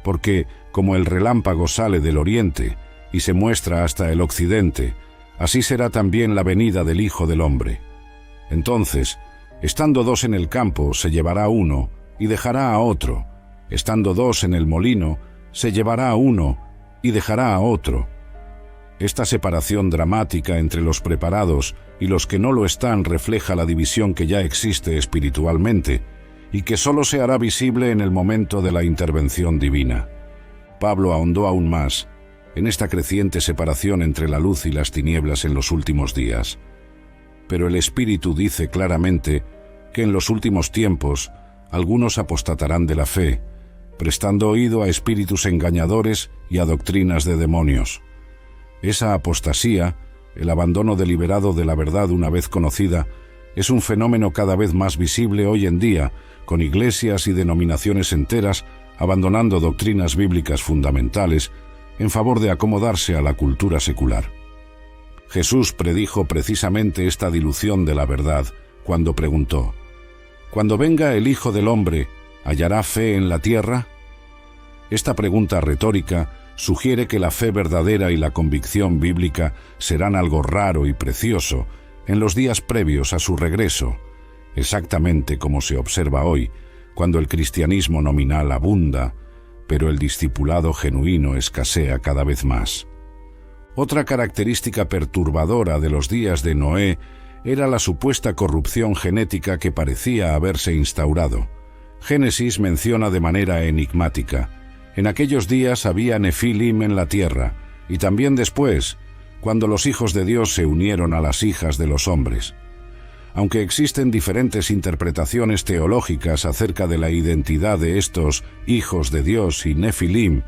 porque como el relámpago sale del oriente y se muestra hasta el occidente, así será también la venida del Hijo del Hombre. Entonces, estando dos en el campo, se llevará uno y dejará a otro. Estando dos en el molino, se llevará a uno y dejará a otro. Esta separación dramática entre los preparados y los que no lo están refleja la división que ya existe espiritualmente y que solo se hará visible en el momento de la intervención divina. Pablo ahondó aún más en esta creciente separación entre la luz y las tinieblas en los últimos días. Pero el Espíritu dice claramente que en los últimos tiempos algunos apostatarán de la fe, prestando oído a espíritus engañadores y a doctrinas de demonios. Esa apostasía, el abandono deliberado de la verdad una vez conocida, es un fenómeno cada vez más visible hoy en día, con iglesias y denominaciones enteras abandonando doctrinas bíblicas fundamentales en favor de acomodarse a la cultura secular. Jesús predijo precisamente esta dilución de la verdad cuando preguntó: «Cuando venga el Hijo del Hombre, ¿hallará fe en la tierra?». Esta pregunta retórica sugiere que la fe verdadera y la convicción bíblica serán algo raro y precioso en los días previos a su regreso, exactamente como se observa hoy, cuando el cristianismo nominal abunda, pero el discipulado genuino escasea cada vez más. Otra característica perturbadora de los días de Noé era la supuesta corrupción genética que parecía haberse instaurado. Génesis menciona de manera enigmática: en aquellos días había nefilim en la tierra, y también después, cuando los hijos de Dios se unieron a las hijas de los hombres. Aunque existen diferentes interpretaciones teológicas acerca de la identidad de estos hijos de Dios y nefilim,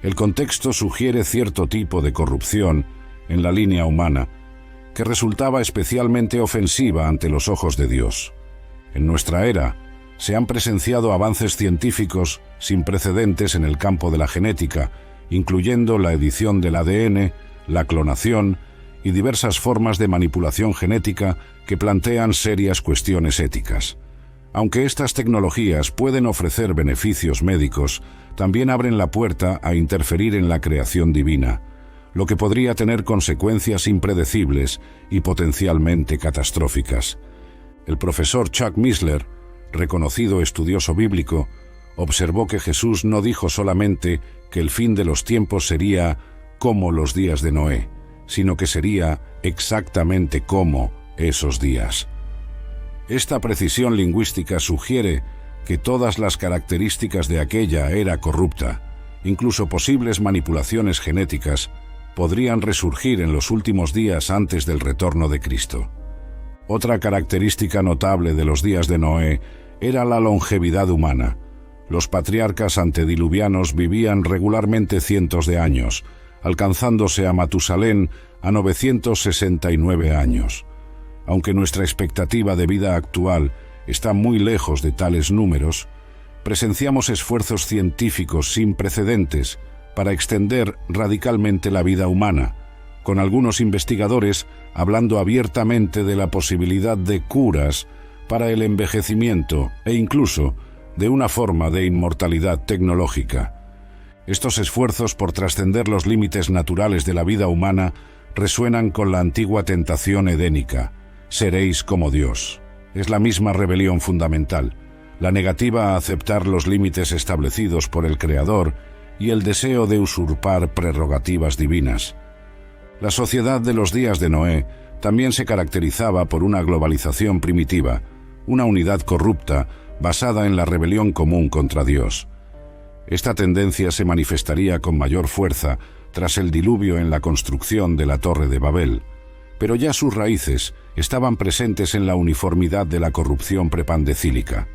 el contexto sugiere cierto tipo de corrupción en la línea humana, que resultaba especialmente ofensiva ante los ojos de Dios. En nuestra era, se han presenciado avances científicos sin precedentes en el campo de la genética, incluyendo la edición del ADN, la clonación y diversas formas de manipulación genética que plantean serias cuestiones éticas. Aunque estas tecnologías pueden ofrecer beneficios médicos, también abren la puerta a interferir en la creación divina, lo que podría tener consecuencias impredecibles y potencialmente catastróficas. El profesor Chuck Missler, reconocido estudioso bíblico, observó que Jesús no dijo solamente que el fin de los tiempos sería como los días de Noé, sino que sería exactamente como esos días. Esta precisión lingüística sugiere que todas las características de aquella era corrupta, incluso posibles manipulaciones genéticas, podrían resurgir en los últimos días antes del retorno de Cristo. Otra característica notable de los días de Noé era la longevidad humana. Los patriarcas antediluvianos vivían regularmente cientos de años, alcanzándose a Matusalén a 969 años. Aunque nuestra expectativa de vida actual está muy lejos de tales números, presenciamos esfuerzos científicos sin precedentes para extender radicalmente la vida humana, con algunos investigadores hablando abiertamente de la posibilidad de curas para el envejecimiento e incluso de una forma de inmortalidad tecnológica. Estos esfuerzos por trascender los límites naturales de la vida humana resuenan con la antigua tentación edénica: seréis como Dios. Es la misma rebelión fundamental, la negativa a aceptar los límites establecidos por el Creador y el deseo de usurpar prerrogativas divinas. La sociedad de los días de Noé también se caracterizaba por una globalización primitiva, una unidad corrupta basada en la rebelión común contra Dios. Esta tendencia se manifestaría con mayor fuerza tras el diluvio en la construcción de la Torre de Babel, pero ya sus raíces estaban presentes en la uniformidad de la corrupción prepandecílica.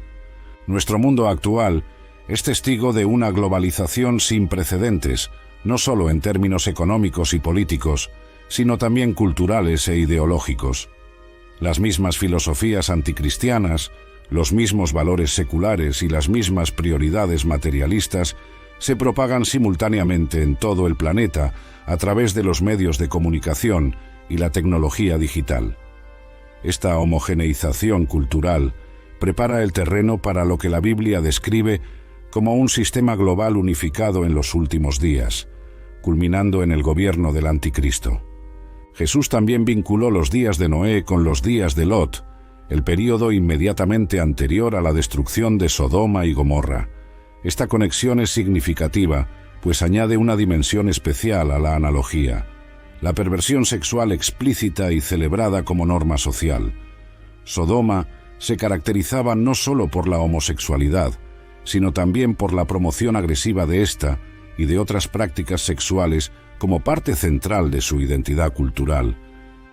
Nuestro mundo actual es testigo de una globalización sin precedentes, no solo en términos económicos y políticos, sino también culturales e ideológicos. Las mismas filosofías anticristianas, los mismos valores seculares y las mismas prioridades materialistas se propagan simultáneamente en todo el planeta a través de los medios de comunicación y la tecnología digital. Esta homogeneización cultural prepara el terreno para lo que la Biblia describe como un sistema global unificado en los últimos días, culminando en el gobierno del Anticristo. Jesús también vinculó los días de Noé con los días de Lot, el período inmediatamente anterior a la destrucción de Sodoma y Gomorra. Esta conexión es significativa, pues añade una dimensión especial a la analogía: la perversión sexual explícita y celebrada como norma social. Sodoma se caracterizaba no solo por la homosexualidad, sino también por la promoción agresiva de esta y de otras prácticas sexuales como parte central de su identidad cultural.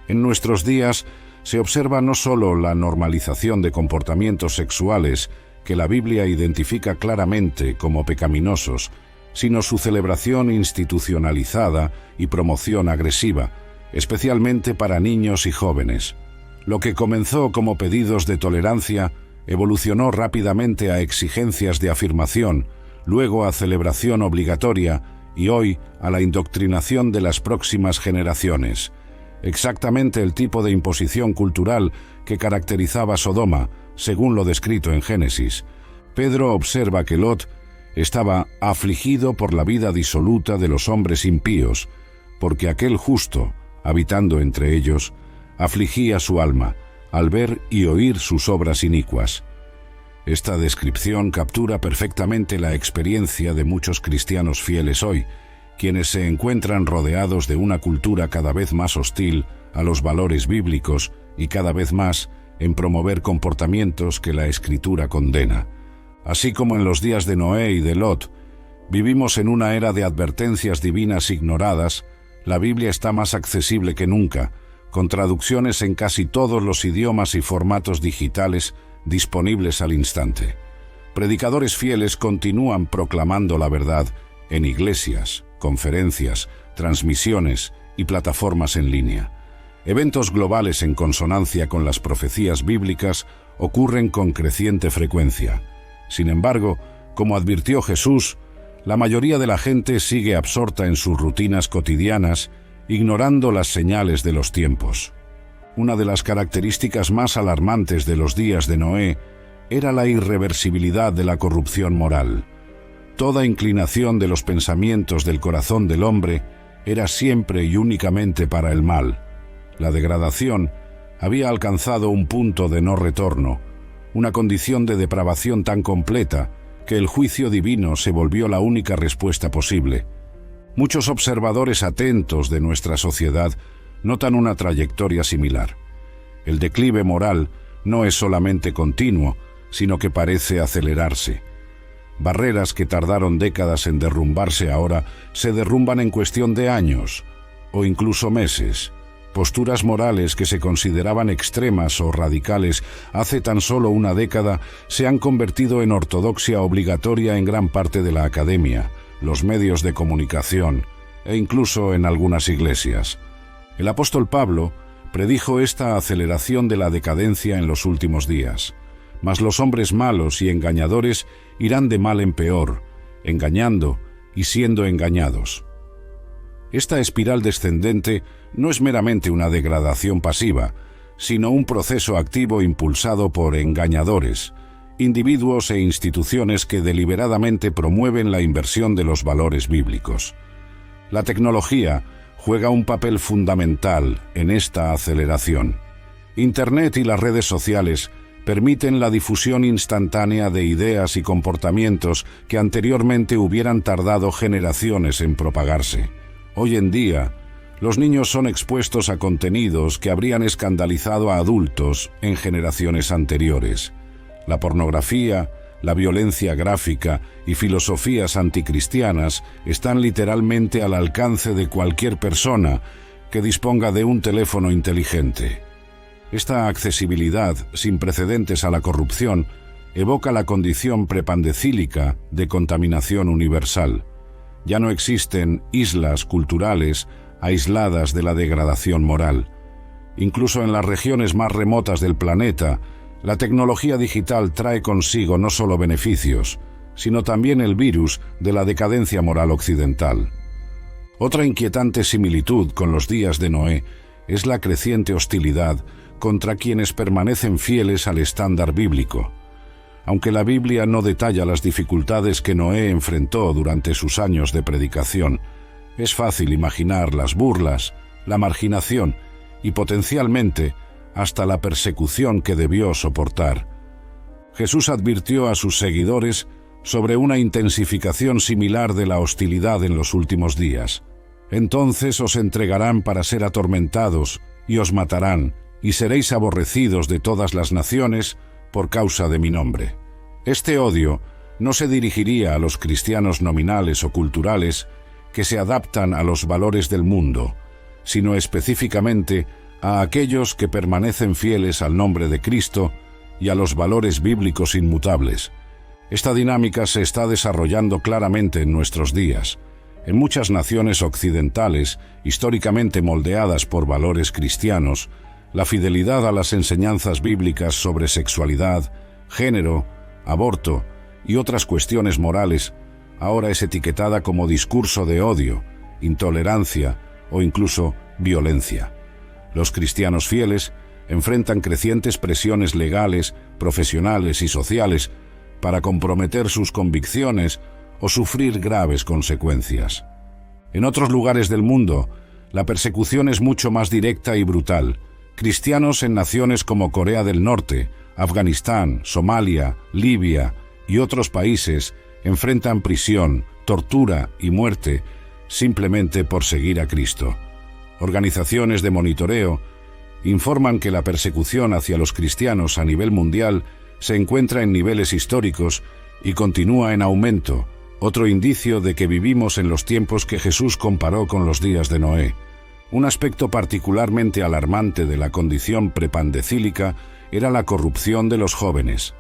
En nuestros días se observa no solo la normalización de comportamientos sexuales que la Biblia identifica claramente como pecaminosos, sino su celebración institucionalizada y promoción agresiva, especialmente para niños y jóvenes. Lo que comenzó como pedidos de tolerancia evolucionó rápidamente a exigencias de afirmación, luego a celebración obligatoria y hoy a la indoctrinación de las próximas generaciones. Exactamente el tipo de imposición cultural que caracterizaba Sodoma, según lo descrito en Génesis. Pedro observa que Lot estaba afligido por la vida disoluta de los hombres impíos, porque aquel justo, habitando entre ellos, afligía su alma al ver y oír sus obras inicuas. Esta descripción captura perfectamente la experiencia de muchos cristianos fieles hoy, quienes se encuentran rodeados de una cultura cada vez más hostil a los valores bíblicos y cada vez más en promover comportamientos que la Escritura condena. Así como en los días de Noé y de Lot, vivimos en una era de advertencias divinas ignoradas. La Biblia está más accesible que nunca, con traducciones en casi todos los idiomas y formatos digitales disponibles al instante. Predicadores fieles continúan proclamando la verdad en iglesias, conferencias, transmisiones y plataformas en línea. Eventos globales en consonancia con las profecías bíblicas ocurren con creciente frecuencia. Sin embargo, como advirtió Jesús, la mayoría de la gente sigue absorta en sus rutinas cotidianas, ignorando las señales de los tiempos. Una de las características más alarmantes de los días de Noé era la irreversibilidad de la corrupción moral. Toda inclinación de los pensamientos del corazón del hombre era siempre y únicamente para el mal. La degradación había alcanzado un punto de no retorno, una condición de depravación tan completa que el juicio divino se volvió la única respuesta posible. Muchos observadores atentos de nuestra sociedad notan una trayectoria similar. El declive moral no es solamente continuo, sino que parece acelerarse. Barreras que tardaron décadas en derrumbarse ahora se derrumban en cuestión de años, o incluso meses. Posturas morales que se consideraban extremas o radicales hace tan solo una década se han convertido en ortodoxia obligatoria en gran parte de la academia, los medios de comunicación e incluso en algunas iglesias. El apóstol Pablo predijo esta aceleración de la decadencia en los últimos días. Mas los hombres malos y engañadores irán de mal en peor, engañando y siendo engañados. Esta espiral descendente no es meramente una degradación pasiva, sino un proceso activo impulsado por engañadores, individuos e instituciones que deliberadamente promueven la inversión de los valores bíblicos. La tecnología juega un papel fundamental en esta aceleración. Internet y las redes sociales permiten la difusión instantánea de ideas y comportamientos que anteriormente hubieran tardado generaciones en propagarse. Hoy en día, los niños son expuestos a contenidos que habrían escandalizado a adultos en generaciones anteriores. La pornografía, la violencia gráfica y filosofías anticristianas están literalmente al alcance de cualquier persona que disponga de un teléfono inteligente. Esta accesibilidad sin precedentes a la corrupción evoca la condición prepandecílica de contaminación universal. Ya no existen islas culturales aisladas de la degradación moral. Incluso en las regiones más remotas del planeta, la tecnología digital trae consigo no solo beneficios, sino también el virus de la decadencia moral occidental. Otra inquietante similitud con los días de Noé es la creciente hostilidad contra quienes permanecen fieles al estándar bíblico. Aunque la Biblia no detalla las dificultades que Noé enfrentó durante sus años de predicación, es fácil imaginar las burlas, la marginación y potencialmente hasta la persecución que debió soportar. Jesús advirtió a sus seguidores sobre una intensificación similar de la hostilidad en los últimos días. Entonces os entregarán para ser atormentados y os matarán, y seréis aborrecidos de todas las naciones por causa de mi nombre. Este odio no se dirigiría a los cristianos nominales o culturales que se adaptan a los valores del mundo, sino específicamente a aquellos que permanecen fieles al nombre de Cristo y a los valores bíblicos inmutables. Esta dinámica se está desarrollando claramente en nuestros días. En muchas naciones occidentales, históricamente moldeadas por valores cristianos, la fidelidad a las enseñanzas bíblicas sobre sexualidad, género, aborto y otras cuestiones morales ahora es etiquetada como discurso de odio, intolerancia o incluso violencia. Los cristianos fieles enfrentan crecientes presiones legales, profesionales y sociales para comprometer sus convicciones o sufrir graves consecuencias. En otros lugares del mundo, la persecución es mucho más directa y brutal. Cristianos en naciones como Corea del Norte, Afganistán, Somalia, Libia y otros países enfrentan prisión, tortura y muerte simplemente por seguir a Cristo. Organizaciones de monitoreo informan que la persecución hacia los cristianos a nivel mundial se encuentra en niveles históricos y continúa en aumento, otro indicio de que vivimos en los tiempos que Jesús comparó con los días de Noé. Un aspecto particularmente alarmante de la condición prepandecílica era la corrupción de los jóvenes.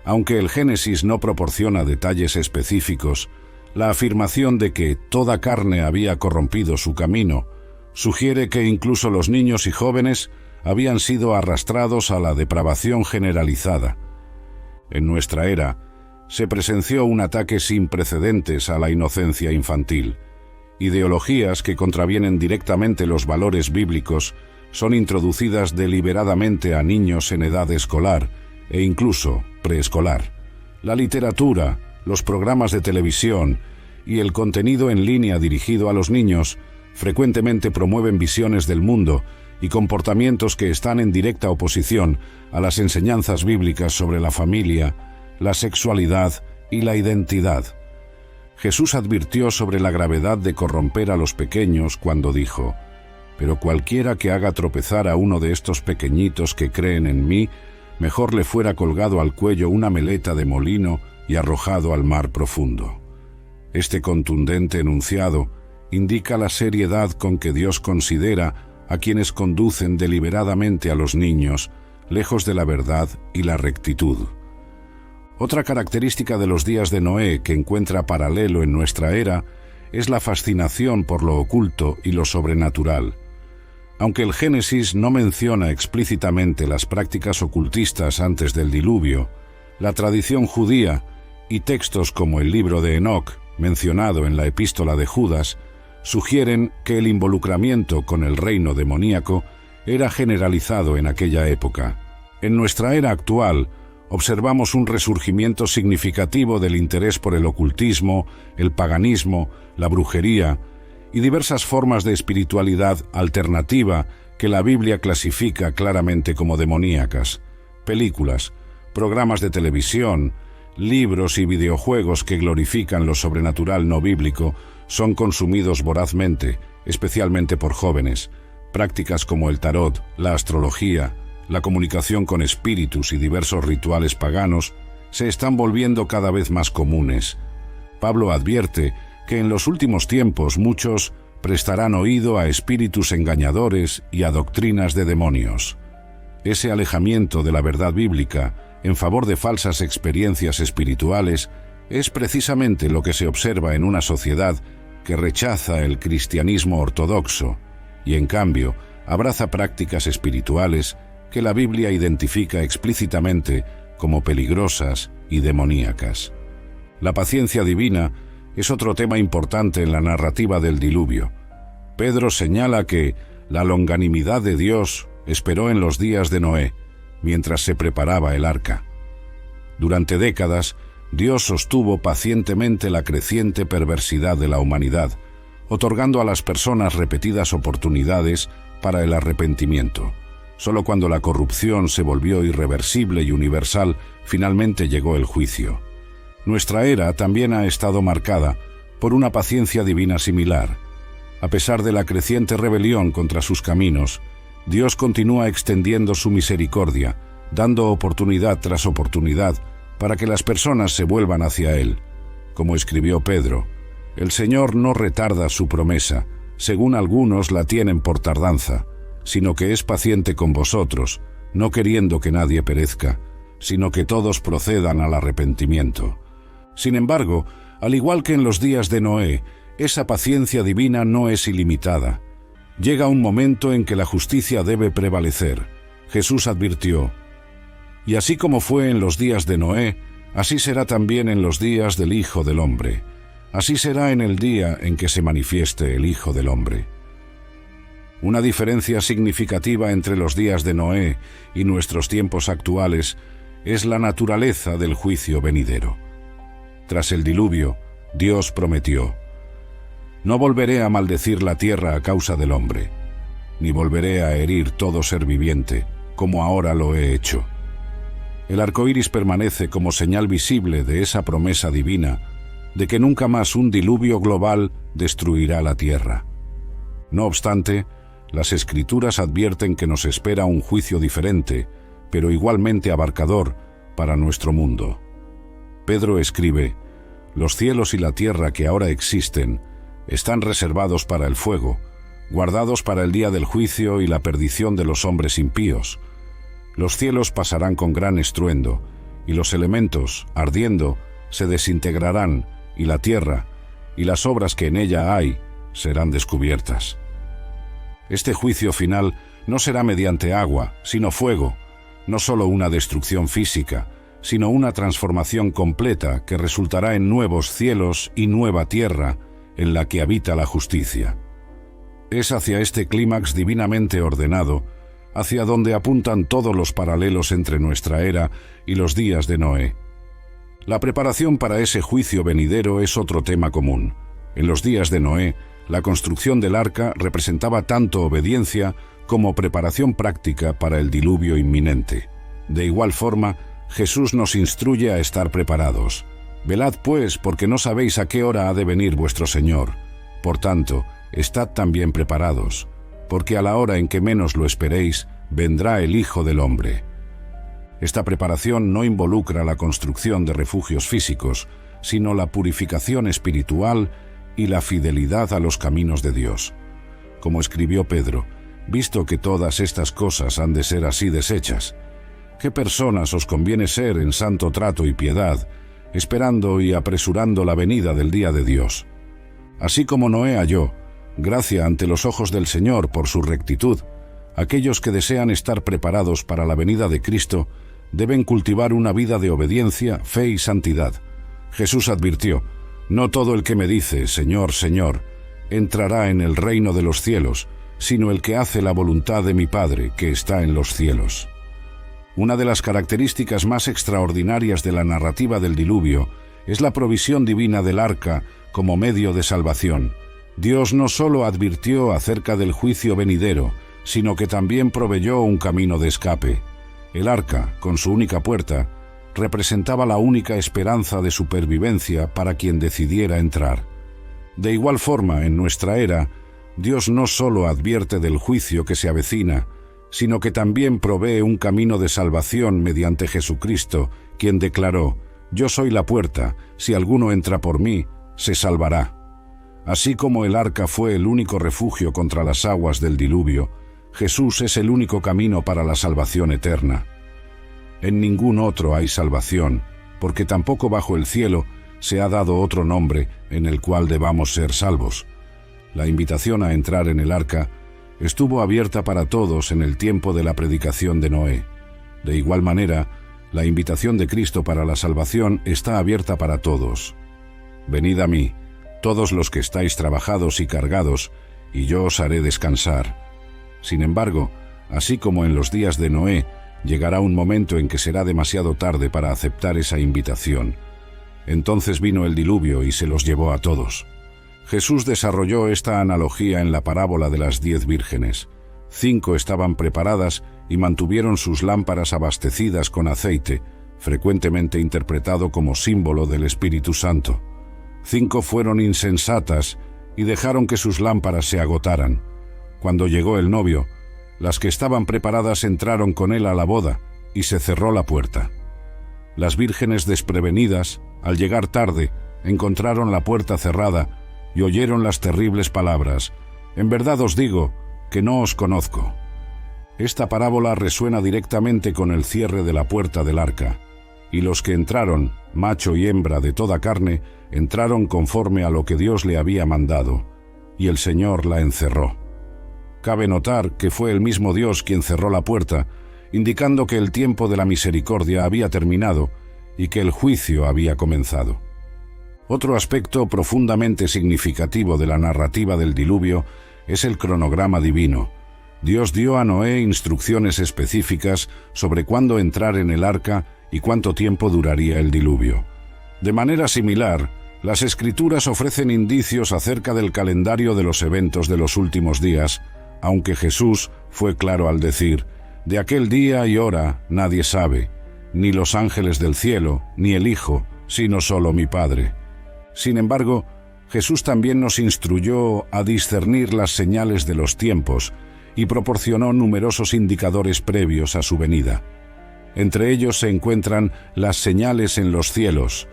Aunque el Génesis no proporciona detalles específicos, la afirmación de que toda carne había corrompido su camino sugiere que incluso los niños y jóvenes habían sido arrastrados a la depravación generalizada. En nuestra era, se presenció un ataque sin precedentes a la inocencia infantil. Ideologías que contravienen directamente los valores bíblicos son introducidas deliberadamente a niños en edad escolar e incluso preescolar. La literatura, los programas de televisión y el contenido en línea dirigido a los niños frecuentemente promueven visiones del mundo y comportamientos que están en directa oposición a las enseñanzas bíblicas sobre la familia, la sexualidad y la identidad. Jesús advirtió sobre la gravedad de corromper a los pequeños cuando dijo: «Pero cualquiera que haga tropezar a uno de estos pequeñitos que creen en mí, mejor le fuera colgado al cuello una meleta de molino y arrojado al mar profundo». Este contundente enunciado indica la seriedad con que Dios considera a quienes conducen deliberadamente a los niños lejos de la verdad y la rectitud. Otra característica de los días de Noé que encuentra paralelo en nuestra era es la fascinación por lo oculto y lo sobrenatural. Aunque el Génesis no menciona explícitamente las prácticas ocultistas antes del diluvio, la tradición judía y textos como el libro de Enoc, mencionado en la epístola de Judas, sugieren que el involucramiento con el reino demoníaco era generalizado en aquella época. En nuestra era actual, observamos un resurgimiento significativo del interés por el ocultismo, el paganismo, la brujería y diversas formas de espiritualidad alternativa que la Biblia clasifica claramente como demoníacas. Películas, programas de televisión, libros y videojuegos que glorifican lo sobrenatural no bíblico son consumidos vorazmente, especialmente por jóvenes. Prácticas como el tarot, la astrología, la comunicación con espíritus y diversos rituales paganos se están volviendo cada vez más comunes. Pablo advierte que en los últimos tiempos muchos prestarán oído a espíritus engañadores y a doctrinas de demonios. Ese alejamiento de la verdad bíblica en favor de falsas experiencias espirituales es precisamente lo que se observa en una sociedad que rechaza el cristianismo ortodoxo y, en cambio, abraza prácticas espirituales que la Biblia identifica explícitamente como peligrosas y demoníacas. La paciencia divina es otro tema importante en la narrativa del diluvio. Pedro señala que la longanimidad de Dios esperó en los días de Noé, mientras se preparaba el arca. Durante décadas, Dios sostuvo pacientemente la creciente perversidad de la humanidad, otorgando a las personas repetidas oportunidades para el arrepentimiento. Solo cuando la corrupción se volvió irreversible y universal, finalmente llegó el juicio. Nuestra era también ha estado marcada por una paciencia divina similar. A pesar de la creciente rebelión contra sus caminos, Dios continúa extendiendo su misericordia, dando oportunidad tras oportunidad para que las personas se vuelvan hacia Él. Como escribió Pedro, «El Señor no retarda su promesa, según algunos la tienen por tardanza, sino que es paciente con vosotros, no queriendo que nadie perezca, sino que todos procedan al arrepentimiento». Sin embargo, al igual que en los días de Noé, esa paciencia divina no es ilimitada. Llega un momento en que la justicia debe prevalecer. Jesús advirtió: «Y así como fue en los días de Noé, así será también en los días del Hijo del Hombre. Así será en el día en que se manifieste el Hijo del Hombre». Una diferencia significativa entre los días de Noé y nuestros tiempos actuales es la naturaleza del juicio venidero. Tras el diluvio, Dios prometió: «No volveré a maldecir la tierra a causa del hombre, ni volveré a herir todo ser viviente, como ahora lo he hecho». El arco iris permanece como señal visible de esa promesa divina de que nunca más un diluvio global destruirá la tierra. No obstante, las Escrituras advierten que nos espera un juicio diferente, pero igualmente abarcador, para nuestro mundo. Pedro escribe: «Los cielos y la tierra que ahora existen están reservados para el fuego, guardados para el día del juicio y la perdición de los hombres impíos. Los cielos pasarán con gran estruendo, y los elementos, ardiendo, se desintegrarán, y la tierra, y las obras que en ella hay, serán descubiertas». Este juicio final no será mediante agua, sino fuego, no solo una destrucción física, sino una transformación completa que resultará en nuevos cielos y nueva tierra en la que habita la justicia. Es hacia este clímax divinamente ordenado, hacia donde apuntan todos los paralelos entre nuestra era y los días de Noé. La preparación para ese juicio venidero es otro tema común. En los días de Noé, la construcción del arca representaba tanto obediencia como preparación práctica para el diluvio inminente. De igual forma, Jesús nos instruye a estar preparados. Velad pues, porque no sabéis a qué hora ha de venir vuestro Señor. Por tanto, estad también preparados, porque a la hora en que menos lo esperéis, vendrá el Hijo del Hombre. Esta preparación no involucra la construcción de refugios físicos, sino la purificación espiritual y la fidelidad a los caminos de Dios. Como escribió Pedro, visto que todas estas cosas han de ser así deshechas, ¿qué personas os conviene ser en santo trato y piedad, esperando y apresurando la venida del día de Dios? Así como Noé halló gracia ante los ojos del Señor por su rectitud, aquellos que desean estar preparados para la venida de Cristo deben cultivar una vida de obediencia, fe y santidad. Jesús advirtió: «No todo el que me dice, Señor, Señor, entrará en el reino de los cielos, sino el que hace la voluntad de mi Padre que está en los cielos». Una de las características más extraordinarias de la narrativa del diluvio es la provisión divina del arca como medio de salvación. Dios no solo advirtió acerca del juicio venidero, sino que también proveyó un camino de escape. El arca, con su única puerta, representaba la única esperanza de supervivencia para quien decidiera entrar. De igual forma, en nuestra era, Dios no solo advierte del juicio que se avecina, sino que también provee un camino de salvación mediante Jesucristo, quien declaró: «Yo soy la puerta, si alguno entra por mí, se salvará». Así como el arca fue el único refugio contra las aguas del diluvio, Jesús es el único camino para la salvación eterna. En ningún otro hay salvación, porque tampoco bajo el cielo se ha dado otro nombre en el cual debamos ser salvos. La invitación a entrar en el arca estuvo abierta para todos en el tiempo de la predicación de Noé. De igual manera, la invitación de Cristo para la salvación está abierta para todos. «Venid a mí, todos los que estáis trabajados y cargados, y yo os haré descansar». Sin embargo, así como en los días de Noé, llegará un momento en que será demasiado tarde para aceptar esa invitación. Entonces vino el diluvio y se los llevó a todos. Jesús desarrolló esta analogía en la parábola de las 10 vírgenes. 5 estaban preparadas y mantuvieron sus lámparas abastecidas con aceite, frecuentemente interpretado como símbolo del Espíritu Santo. 5 fueron insensatas y dejaron que sus lámparas se agotaran. Cuando llegó el novio, las que estaban preparadas entraron con él a la boda y se cerró la puerta. Las vírgenes desprevenidas, al llegar tarde, encontraron la puerta cerrada y oyeron las terribles palabras: «En verdad os digo que no os conozco». Esta parábola resuena directamente con el cierre de la puerta del arca, y los que entraron, macho y hembra de toda carne, entraron conforme a lo que Dios le había mandado, y el Señor la encerró. Cabe notar que fue el mismo Dios quien cerró la puerta, indicando que el tiempo de la misericordia había terminado y que el juicio había comenzado. Otro aspecto profundamente significativo de la narrativa del diluvio es el cronograma divino. Dios dio a Noé instrucciones específicas sobre cuándo entrar en el arca y cuánto tiempo duraría el diluvio. De manera similar, las Escrituras ofrecen indicios acerca del calendario de los eventos de los últimos días, aunque Jesús fue claro al decir: «De aquel día y hora nadie sabe, ni los ángeles del cielo, ni el Hijo, sino solo mi Padre». Sin embargo, Jesús también nos instruyó a discernir las señales de los tiempos y proporcionó numerosos indicadores previos a su venida. Entre ellos se encuentran las señales en los cielos,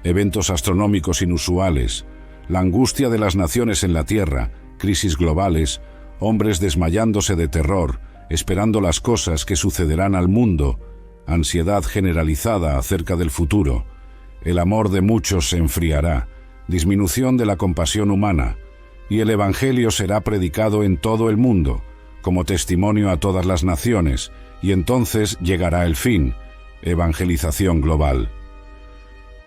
eventos astronómicos inusuales, la angustia de las naciones en la tierra, crisis globales, hombres desmayándose de terror, esperando las cosas que sucederán al mundo, ansiedad generalizada acerca del futuro, el amor de muchos se enfriará, disminución de la compasión humana, y el Evangelio será predicado en todo el mundo, como testimonio a todas las naciones, y entonces llegará el fin, evangelización global.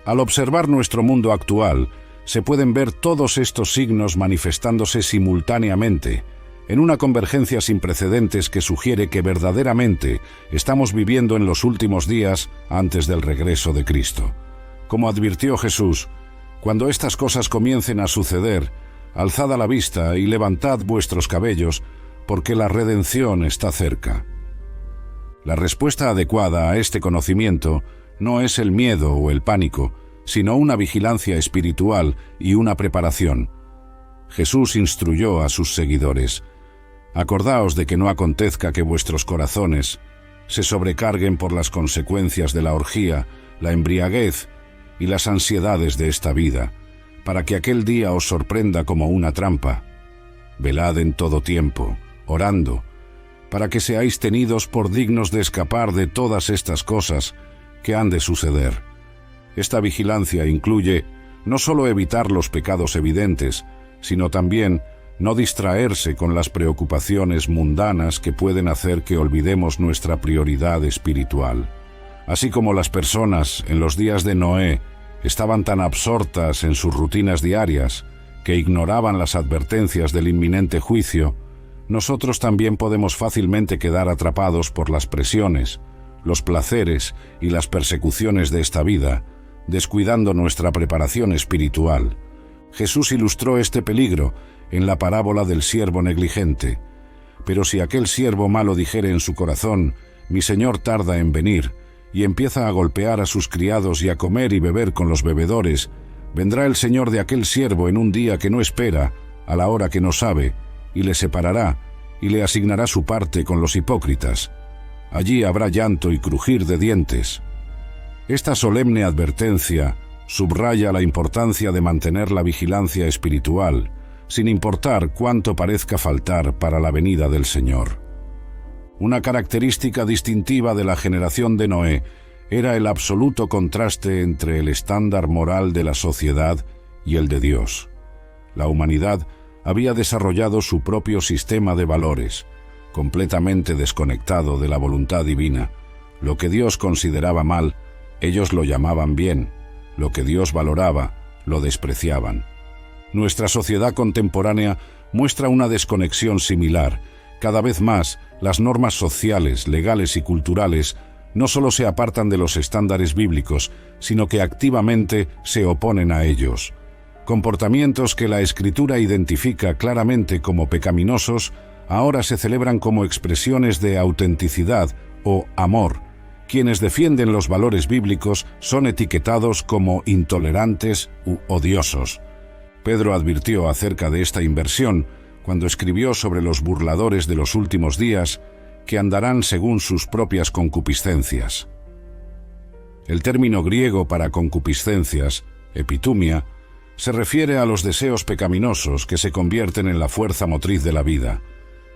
Al observar nuestro mundo actual, se pueden ver todos estos signos manifestándose simultáneamente, en una convergencia sin precedentes que sugiere que verdaderamente estamos viviendo en los últimos días antes del regreso de Cristo. Como advirtió Jesús: «Cuando estas cosas comiencen a suceder, alzad a la vista y levantad vuestros cabellos, porque la redención está cerca». La respuesta adecuada a este conocimiento no es el miedo o el pánico, sino una vigilancia espiritual y una preparación. Jesús instruyó a sus seguidores: «Acordaos de que no acontezca que vuestros corazones se sobrecarguen por las consecuencias de la orgía, la embriaguez y las ansiedades de esta vida, para que aquel día os sorprenda como una trampa. Velad en todo tiempo, orando, para que seáis tenidos por dignos de escapar de todas estas cosas que han de suceder». Esta vigilancia incluye no solo evitar los pecados evidentes, sino también no distraerse con las preocupaciones mundanas que pueden hacer que olvidemos nuestra prioridad espiritual. Así como las personas en los días de Noé estaban tan absortas en sus rutinas diarias que ignoraban las advertencias del inminente juicio, nosotros también podemos fácilmente quedar atrapados por las presiones, los placeres y las persecuciones de esta vida, descuidando nuestra preparación espiritual. Jesús ilustró este peligro en la parábola del siervo negligente. Pero si aquel siervo malo dijere en su corazón: «Mi señor tarda en venir», y empieza a golpear a sus criados y a comer y beber con los bebedores, vendrá el señor de aquel siervo en un día que no espera, a la hora que no sabe, y le separará, y le asignará su parte con los hipócritas. Allí habrá llanto y crujir de dientes. Esta solemne advertencia subraya la importancia de mantener la vigilancia espiritual, sin importar cuánto parezca faltar para la venida del Señor. Una característica distintiva de la generación de Noé era el absoluto contraste entre el estándar moral de la sociedad y el de Dios. La humanidad había desarrollado su propio sistema de valores, completamente desconectado de la voluntad divina. Lo que Dios consideraba mal, ellos lo llamaban bien; lo que Dios valoraba, lo despreciaban. Nuestra sociedad contemporánea muestra una desconexión similar. Cada vez más, las normas sociales, legales y culturales no solo se apartan de los estándares bíblicos, sino que activamente se oponen a ellos. Comportamientos que la Escritura identifica claramente como pecaminosos, ahora se celebran como expresiones de autenticidad o amor. Quienes defienden los valores bíblicos son etiquetados como intolerantes u odiosos. Pedro advirtió acerca de esta inversión cuando escribió sobre los burladores de los últimos días, que andarán según sus propias concupiscencias. El término griego para concupiscencias, epitumia, se refiere a los deseos pecaminosos que se convierten en la fuerza motriz de la vida.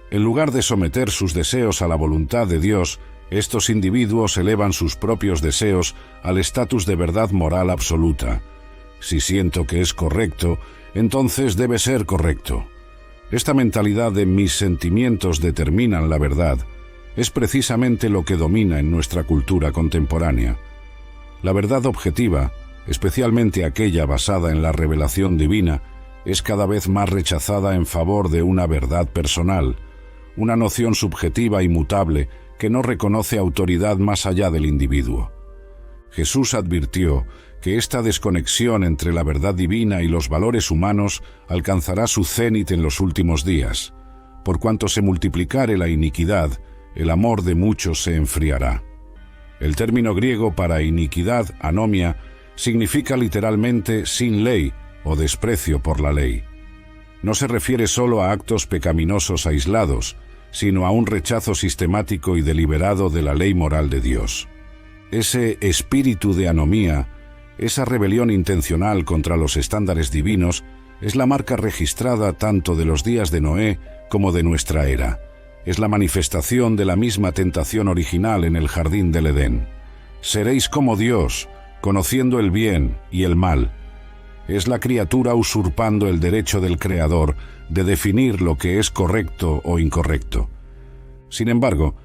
En lugar de someter sus deseos a la voluntad de Dios, estos individuos elevan sus propios deseos al estatus de verdad moral absoluta. Si siento que es correcto, entonces debe ser correcto. Esta mentalidad de mis sentimientos determinan la verdad es precisamente lo que domina en nuestra cultura contemporánea. La verdad objetiva, especialmente aquella basada en la revelación divina, es cada vez más rechazada en favor de una verdad personal, una noción subjetiva y mutable que no reconoce autoridad más allá del individuo. Jesús advirtió que esta desconexión entre la verdad divina y los valores humanos alcanzará su cénit en los últimos días. Por cuanto se multiplicare la iniquidad, el amor de muchos se enfriará. El término griego para iniquidad, anomia, significa literalmente sin ley o desprecio por la ley. No se refiere solo a actos pecaminosos aislados, sino a un rechazo sistemático y deliberado de la ley moral de Dios. Ese espíritu de anomía, esa rebelión intencional contra los estándares divinos, es la marca registrada tanto de los días de Noé como de nuestra era. Es la manifestación de la misma tentación original en el jardín del Edén. Seréis como Dios, conociendo el bien y el mal. Es la criatura usurpando el derecho del Creador de definir lo que es correcto o incorrecto. Sin embargo,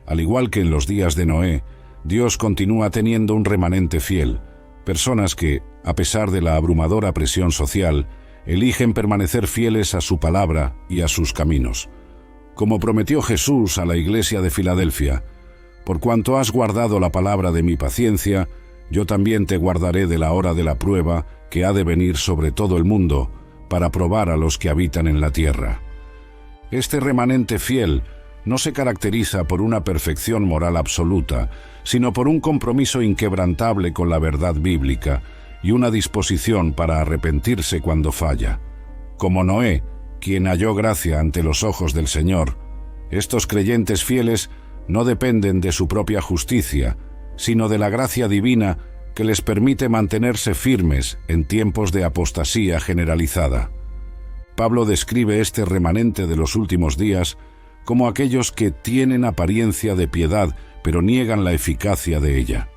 al igual que en los días de Noé, Dios continúa teniendo un remanente fiel, personas que, a pesar de la abrumadora presión social, eligen permanecer fieles a su palabra y a sus caminos. Como prometió Jesús a la iglesia de Filadelfia: «Por cuanto has guardado la palabra de mi paciencia, yo también te guardaré de la hora de la prueba que ha de venir sobre todo el mundo, para probar a los que habitan en la tierra». Este remanente fiel no se caracteriza por una perfección moral absoluta, sino por un compromiso inquebrantable con la verdad bíblica, y una disposición para arrepentirse cuando falla. Como Noé, quien halló gracia ante los ojos del Señor, estos creyentes fieles no dependen de su propia justicia, sino de la gracia divina que les permite mantenerse firmes en tiempos de apostasía generalizada. Pablo describe este remanente de los últimos días como aquellos que tienen apariencia de piedad, pero niegan la eficacia de ella.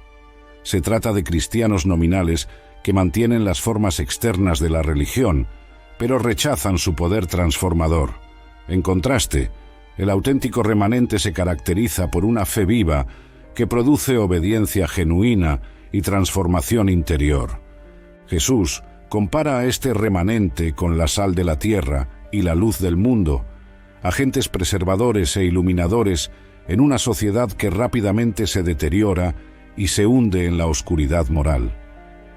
Se trata de cristianos nominales que mantienen las formas externas de la religión, pero rechazan su poder transformador. En contraste, el auténtico remanente se caracteriza por una fe viva que produce obediencia genuina y transformación interior. Jesús compara a este remanente con la sal de la tierra y la luz del mundo, agentes preservadores e iluminadores en una sociedad que rápidamente se deteriora y se hunde en la oscuridad moral.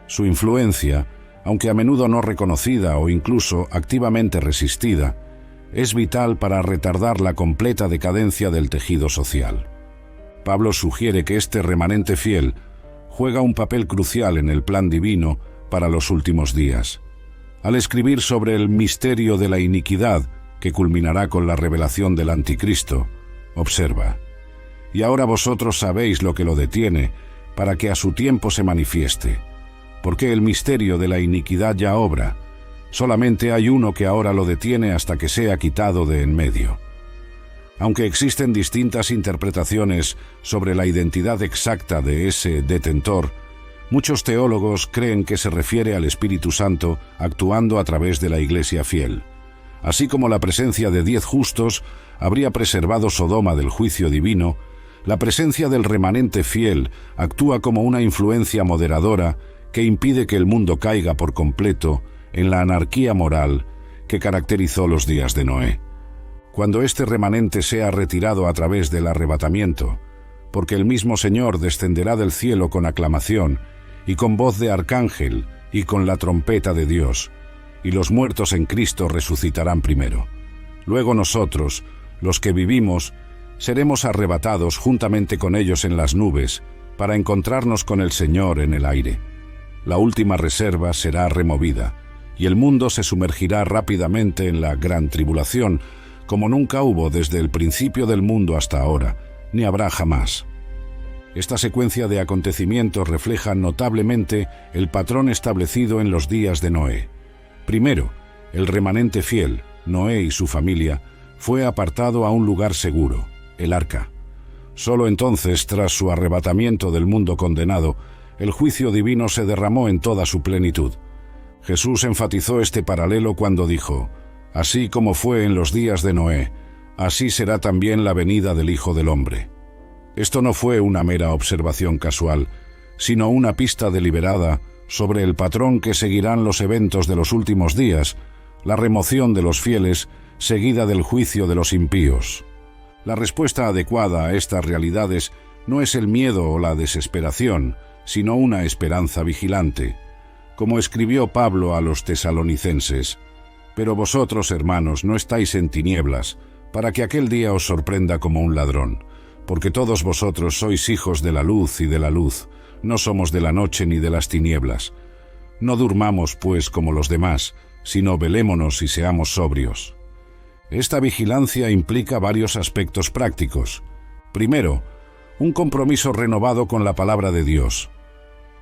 Su influencia, aunque a menudo no reconocida o incluso activamente resistida, es vital para retardar la completa decadencia del tejido social. Pablo sugiere que este remanente fiel juega un papel crucial en el plan divino para los últimos días. Al escribir sobre el misterio de la iniquidad, que culminará con la revelación del Anticristo, observa: «Y ahora vosotros sabéis lo que lo detiene, para que a su tiempo se manifieste. Porque el misterio de la iniquidad ya obra. Solamente hay uno que ahora lo detiene hasta que sea quitado de en medio». Aunque existen distintas interpretaciones sobre la identidad exacta de ese detentor, muchos teólogos creen que se refiere al Espíritu Santo actuando a través de la Iglesia fiel. Así como la presencia de 10 justos habría preservado Sodoma del juicio divino, la presencia del remanente fiel actúa como una influencia moderadora que impide que el mundo caiga por completo en la anarquía moral que caracterizó los días de Noé. Cuando este remanente sea retirado a través del arrebatamiento, porque el mismo Señor descenderá del cielo con aclamación, y con voz de arcángel, y con la trompeta de Dios, y los muertos en Cristo resucitarán primero. Luego nosotros, los que vivimos, seremos arrebatados juntamente con ellos en las nubes, para encontrarnos con el Señor en el aire. La última reserva será removida, y el mundo se sumergirá rápidamente en la gran tribulación, como nunca hubo desde el principio del mundo hasta ahora, ni habrá jamás. Esta secuencia de acontecimientos refleja notablemente el patrón establecido en los días de Noé. Primero, el remanente fiel, Noé y su familia, fue apartado a un lugar seguro, el arca. Solo entonces, tras su arrebatamiento del mundo condenado, el juicio divino se derramó en toda su plenitud. Jesús enfatizó este paralelo cuando dijo: «Así como fue en los días de Noé, así será también la venida del Hijo del Hombre». Esto no fue una mera observación casual, sino una pista deliberada sobre el patrón que seguirán los eventos de los últimos días, la remoción de los fieles seguida del juicio de los impíos. La respuesta adecuada a estas realidades no es el miedo o la desesperación, sino una esperanza vigilante. Como escribió Pablo a los tesalonicenses: «Pero vosotros, hermanos, no estáis en tinieblas, para que aquel día os sorprenda como un ladrón, porque todos vosotros sois hijos de la luz y de la luz, no somos de la noche ni de las tinieblas. No durmamos, pues, como los demás, sino velémonos y seamos sobrios». Esta vigilancia implica varios aspectos prácticos. Primero, un compromiso renovado con la palabra de Dios.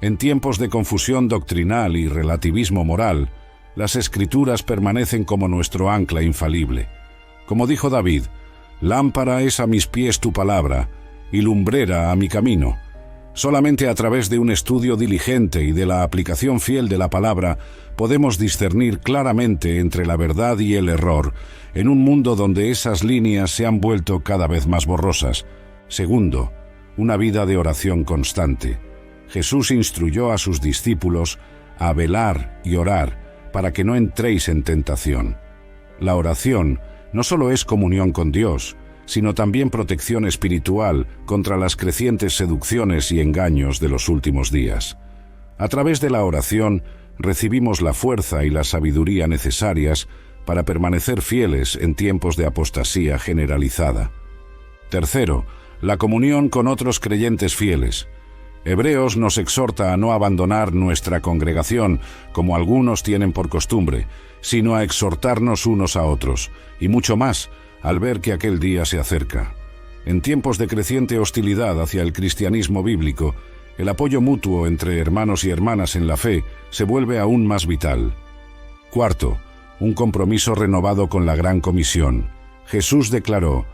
En tiempos de confusión doctrinal y relativismo moral, las Escrituras permanecen como nuestro ancla infalible. Como dijo David: «Lámpara es a mis pies tu palabra, y lumbrera a mi camino». Solamente a través de un estudio diligente y de la aplicación fiel de la palabra podemos discernir claramente entre la verdad y el error, en un mundo donde esas líneas se han vuelto cada vez más borrosas. Segundo, una vida de oración constante. Jesús instruyó a sus discípulos a velar y orar para que no entréis en tentación. La oración no solo es comunión con Dios, sino también protección espiritual contra las crecientes seducciones y engaños de los últimos días. A través de la oración recibimos la fuerza y la sabiduría necesarias para permanecer fieles en tiempos de apostasía generalizada. Tercero, la comunión con otros creyentes fieles. Hebreos nos exhorta a no abandonar nuestra congregación, como algunos tienen por costumbre, sino a exhortarnos unos a otros, y mucho más, al ver que aquel día se acerca. En tiempos de creciente hostilidad hacia el cristianismo bíblico, el apoyo mutuo entre hermanos y hermanas en la fe se vuelve aún más vital. Cuarto, un compromiso renovado con la Gran Comisión. Jesús declaró: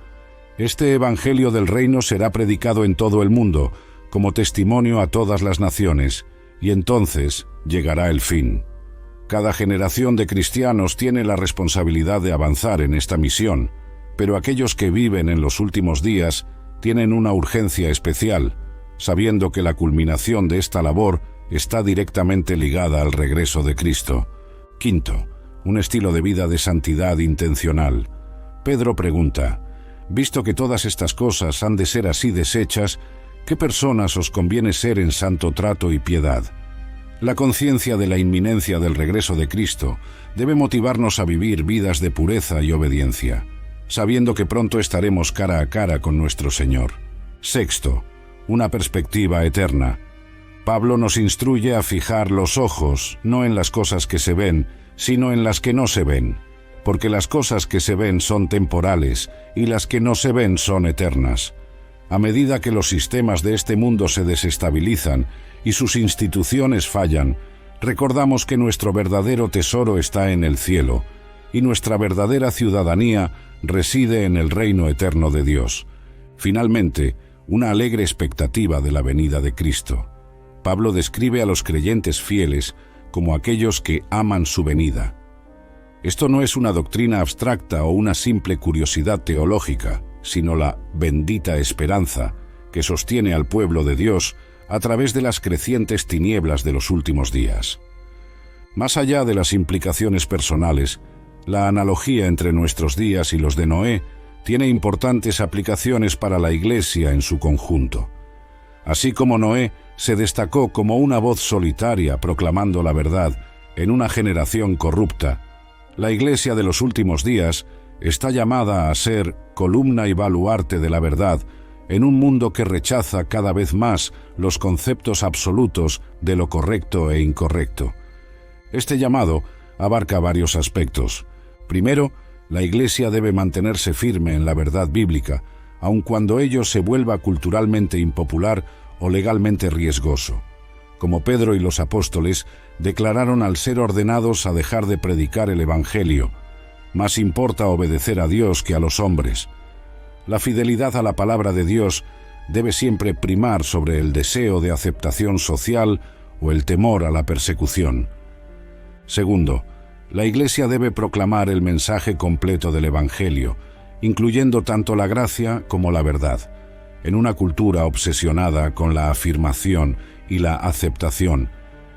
«Este Evangelio del Reino será predicado en todo el mundo, como testimonio a todas las naciones, y entonces llegará el fin». Cada generación de cristianos tiene la responsabilidad de avanzar en esta misión, pero aquellos que viven en los últimos días tienen una urgencia especial, sabiendo que la culminación de esta labor está directamente ligada al regreso de Cristo. Quinto, un estilo de vida de santidad intencional. Pedro pregunta: «Visto que todas estas cosas han de ser así deshechas, ¿qué personas os conviene ser en santo trato y piedad?». La conciencia de la inminencia del regreso de Cristo debe motivarnos a vivir vidas de pureza y obediencia, sabiendo que pronto estaremos cara a cara con nuestro Señor. Sexto, una perspectiva eterna. Pablo nos instruye a fijar los ojos no en las cosas que se ven, sino en las que no se ven, porque las cosas que se ven son temporales y las que no se ven son eternas. A medida que los sistemas de este mundo se desestabilizan y sus instituciones fallan, recordamos que nuestro verdadero tesoro está en el cielo y nuestra verdadera ciudadanía reside en el reino eterno de Dios. Finalmente, una alegre expectativa de la venida de Cristo. Pablo describe a los creyentes fieles como aquellos que aman su venida. Esto no es una doctrina abstracta o una simple curiosidad teológica, sino la bendita esperanza que sostiene al pueblo de Dios a través de las crecientes tinieblas de los últimos días. Más allá de las implicaciones personales, la analogía entre nuestros días y los de Noé tiene importantes aplicaciones para la Iglesia en su conjunto. Así como Noé se destacó como una voz solitaria proclamando la verdad en una generación corrupta, la Iglesia de los últimos días está llamada a ser columna y baluarte de la verdad en un mundo que rechaza cada vez más los conceptos absolutos de lo correcto e incorrecto. Este llamado abarca varios aspectos. Primero, la Iglesia debe mantenerse firme en la verdad bíblica, aun cuando ello se vuelva culturalmente impopular o legalmente riesgoso. Como Pedro y los apóstoles declararon al ser ordenados a dejar de predicar el Evangelio: «Más importa obedecer a Dios que a los hombres». La fidelidad a la palabra de Dios debe siempre primar sobre el deseo de aceptación social o el temor a la persecución. Segundo, la Iglesia debe proclamar el mensaje completo del Evangelio, incluyendo tanto la gracia como la verdad. En una cultura obsesionada con la afirmación y la aceptación,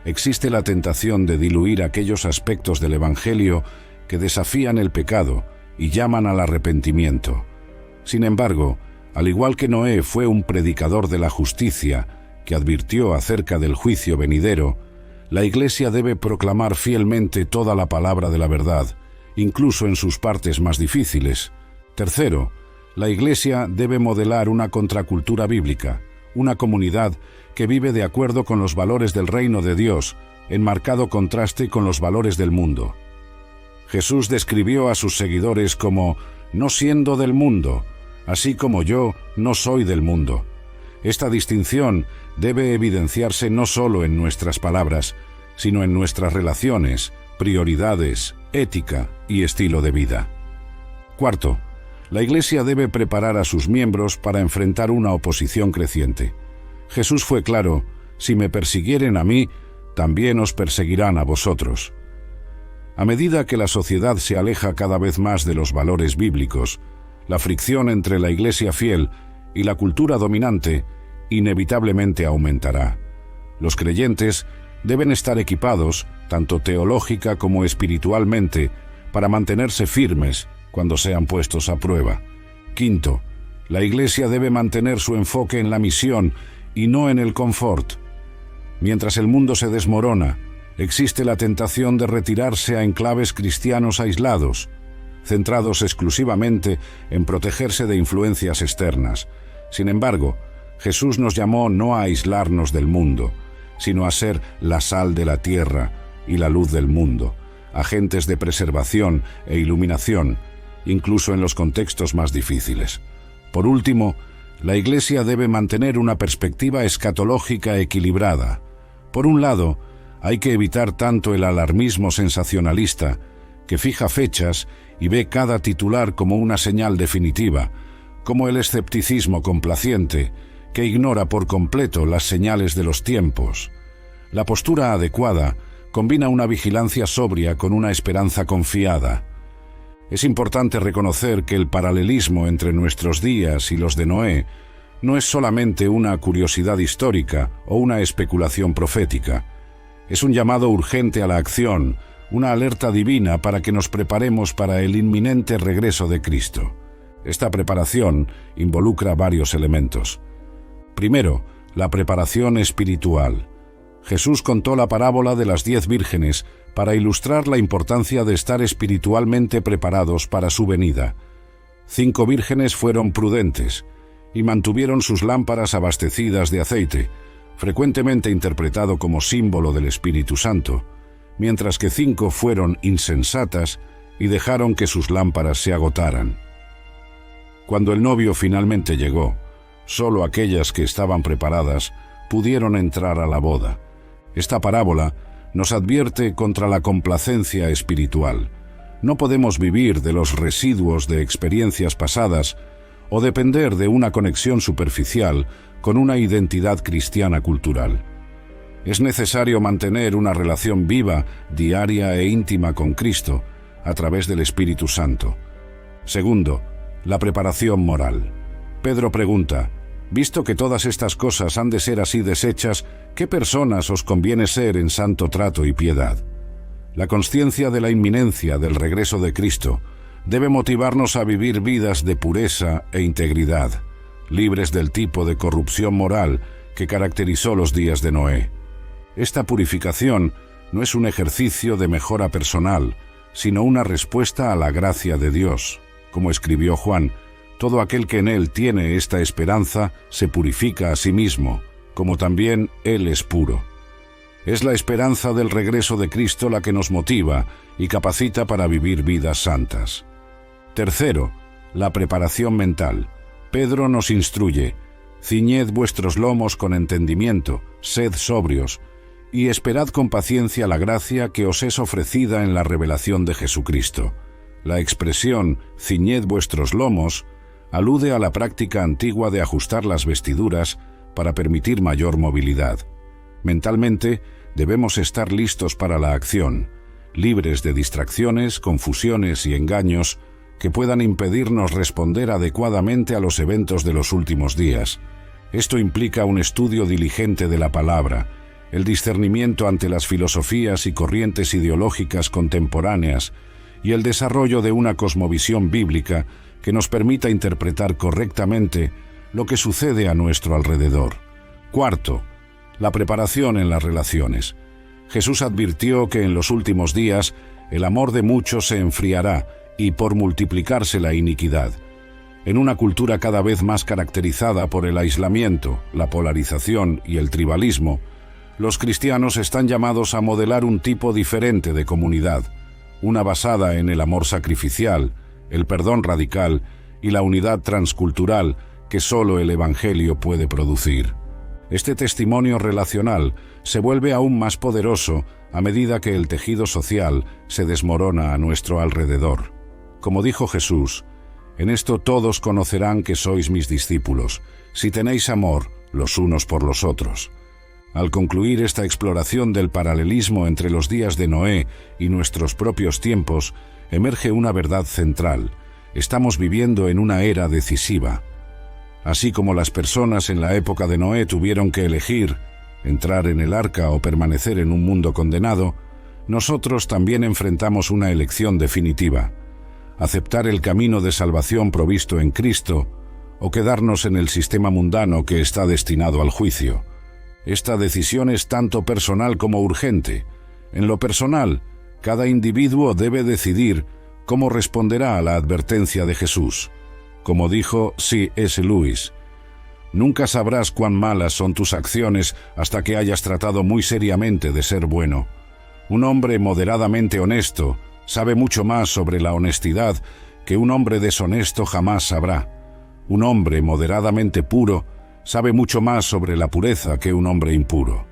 existe la tentación de diluir aquellos aspectos del Evangelio que desafían el pecado y llaman al arrepentimiento. Sin embargo, al igual que Noé fue un predicador de la justicia que advirtió acerca del juicio venidero, la Iglesia debe proclamar fielmente toda la palabra de la verdad, incluso en sus partes más difíciles. Tercero, la Iglesia debe modelar una contracultura bíblica, una comunidad que vive de acuerdo con los valores del reino de Dios, en marcado contraste con los valores del mundo. Jesús describió a sus seguidores como «no siendo del mundo», así como yo no soy del mundo. Esta distinción debe evidenciarse no solo en nuestras palabras, sino en nuestras relaciones, prioridades, ética y estilo de vida. Cuarto, la Iglesia debe preparar a sus miembros para enfrentar una oposición creciente. Jesús fue claro: «Si me persiguieren a mí, también os perseguirán a vosotros». A medida que la sociedad se aleja cada vez más de los valores bíblicos, la fricción entre la Iglesia fiel y la cultura dominante inevitablemente aumentará. Los creyentes deben estar equipados, tanto teológica como espiritualmente, para mantenerse firmes cuando sean puestos a prueba. Quinto, la Iglesia debe mantener su enfoque en la misión y no en el confort. Mientras el mundo se desmorona, existe la tentación de retirarse a enclaves cristianos aislados, centrados exclusivamente en protegerse de influencias externas. Sin embargo, Jesús nos llamó no a aislarnos del mundo, sino a ser la sal de la tierra y la luz del mundo, agentes de preservación e iluminación, incluso en los contextos más difíciles. Por último, la Iglesia debe mantener una perspectiva escatológica equilibrada. Por un lado, hay que evitar tanto el alarmismo sensacionalista, que fija fechas y ve cada titular como una señal definitiva, como el escepticismo complaciente, que ignora por completo las señales de los tiempos. La postura adecuada combina una vigilancia sobria con una esperanza confiada. Es importante reconocer que el paralelismo entre nuestros días y los de Noé no es solamente una curiosidad histórica o una especulación profética. Es un llamado urgente a la acción, una alerta divina para que nos preparemos para el inminente regreso de Cristo. Esta preparación involucra varios elementos. Primero, la preparación espiritual. Jesús contó la parábola de las 10 vírgenes para ilustrar la importancia de estar espiritualmente preparados para su venida. 5 vírgenes fueron prudentes y mantuvieron sus lámparas abastecidas de aceite, frecuentemente interpretado como símbolo del Espíritu Santo, mientras que 5 fueron insensatas y dejaron que sus lámparas se agotaran. Cuando el novio finalmente llegó, solo aquellas que estaban preparadas pudieron entrar a la boda. Esta parábola nos advierte contra la complacencia espiritual. No podemos vivir de los residuos de experiencias pasadas o depender de una conexión superficial con una identidad cristiana cultural. Es necesario mantener una relación viva, diaria e íntima con Cristo a través del Espíritu Santo. Segundo, la preparación moral. Pedro pregunta: visto que todas estas cosas han de ser así deshechas, ¿qué personas os conviene ser en santo trato y piedad? La consciencia de la inminencia del regreso de Cristo debe motivarnos a vivir vidas de pureza e integridad, libres del tipo de corrupción moral que caracterizó los días de Noé. Esta purificación no es un ejercicio de mejora personal, sino una respuesta a la gracia de Dios. Como escribió Juan, todo aquel que en él tiene esta esperanza se purifica a sí mismo, como también él es puro. Es la esperanza del regreso de Cristo la que nos motiva y capacita para vivir vidas santas. Tercero, la preparación mental. Pedro nos instruye: ciñed vuestros lomos con entendimiento, sed sobrios, y esperad con paciencia la gracia que os es ofrecida en la revelación de Jesucristo. La expresión ciñed vuestros lomos alude a la práctica antigua de ajustar las vestiduras para permitir mayor movilidad. Mentalmente, debemos estar listos para la acción, libres de distracciones, confusiones y engaños que puedan impedirnos responder adecuadamente a los eventos de los últimos días. Esto implica un estudio diligente de la palabra, el discernimiento ante las filosofías y corrientes ideológicas contemporáneas y el desarrollo de una cosmovisión bíblica que nos permita interpretar correctamente lo que sucede a nuestro alrededor. Cuarto, la preparación en las relaciones. Jesús advirtió que en los últimos días el amor de muchos se enfriará y por multiplicarse la iniquidad. En una cultura cada vez más caracterizada por el aislamiento, la polarización y el tribalismo, los cristianos están llamados a modelar un tipo diferente de comunidad, una basada en el amor sacrificial, el perdón radical y la unidad transcultural que solo el Evangelio puede producir. Este testimonio relacional se vuelve aún más poderoso a medida que el tejido social se desmorona a nuestro alrededor. Como dijo Jesús, en esto todos conocerán que sois mis discípulos, si tenéis amor los unos por los otros. Al concluir esta exploración del paralelismo entre los días de Noé y nuestros propios tiempos, emerge una verdad central: estamos viviendo en una era decisiva. Así como las personas en la época de Noé tuvieron que elegir entrar en el arca o permanecer en un mundo condenado, nosotros también enfrentamos una elección definitiva: aceptar el camino de salvación provisto en Cristo o quedarnos en el sistema mundano que está destinado al juicio. Esta decisión es tanto personal como urgente. En lo personal, cada individuo debe decidir cómo responderá a la advertencia de Jesús. Como dijo C.S. Lewis, Nunca sabrás cuán malas son tus acciones hasta que hayas tratado muy seriamente de ser bueno. Un hombre moderadamente honesto sabe mucho más sobre la honestidad que un hombre deshonesto jamás sabrá. Un hombre moderadamente puro sabe mucho más sobre la pureza que un hombre impuro.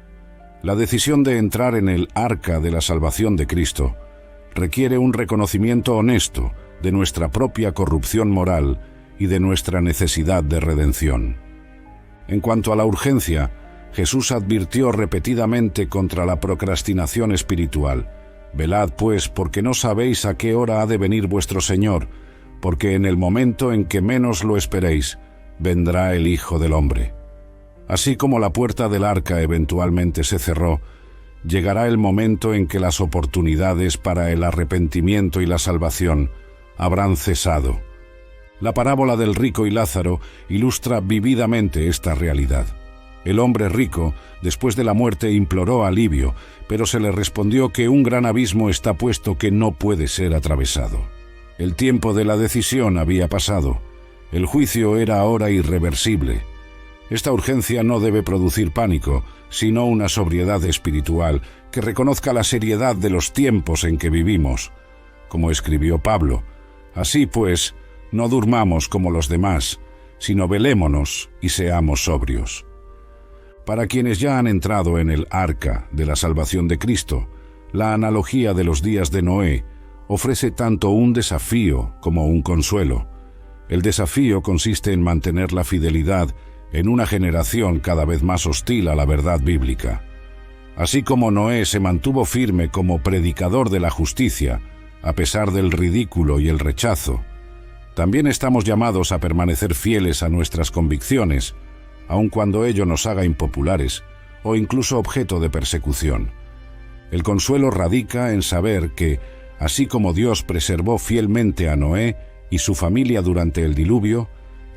La decisión de entrar en el arca de la salvación de Cristo requiere un reconocimiento honesto de nuestra propia corrupción moral y de nuestra necesidad de redención. En cuanto a la urgencia, Jesús advirtió repetidamente contra la procrastinación espiritual. Velad, pues, porque no sabéis a qué hora ha de venir vuestro Señor, porque en el momento en que menos lo esperéis, vendrá el Hijo del Hombre. Así como la puerta del arca eventualmente se cerró, llegará el momento en que las oportunidades para el arrepentimiento y la salvación habrán cesado. La parábola del rico y Lázaro ilustra vívidamente esta realidad. El hombre rico, después de la muerte, imploró alivio, pero se le respondió que un gran abismo está puesto que no puede ser atravesado. El tiempo de la decisión había pasado. El juicio era ahora irreversible. Esta urgencia no debe producir pánico, sino una sobriedad espiritual que reconozca la seriedad de los tiempos en que vivimos. Como escribió Pablo, así pues, no durmamos como los demás, sino velémonos y seamos sobrios. Para quienes ya han entrado en el arca de la salvación de Cristo, la analogía de los días de Noé ofrece tanto un desafío como un consuelo. El desafío consiste en mantener la fidelidad en una generación cada vez más hostil a la verdad bíblica. Así como Noé se mantuvo firme como predicador de la justicia, a pesar del ridículo y el rechazo, también estamos llamados a permanecer fieles a nuestras convicciones, aun cuando ello nos haga impopulares o incluso objeto de persecución. El consuelo radica en saber que, así como Dios preservó fielmente a Noé y su familia durante el diluvio,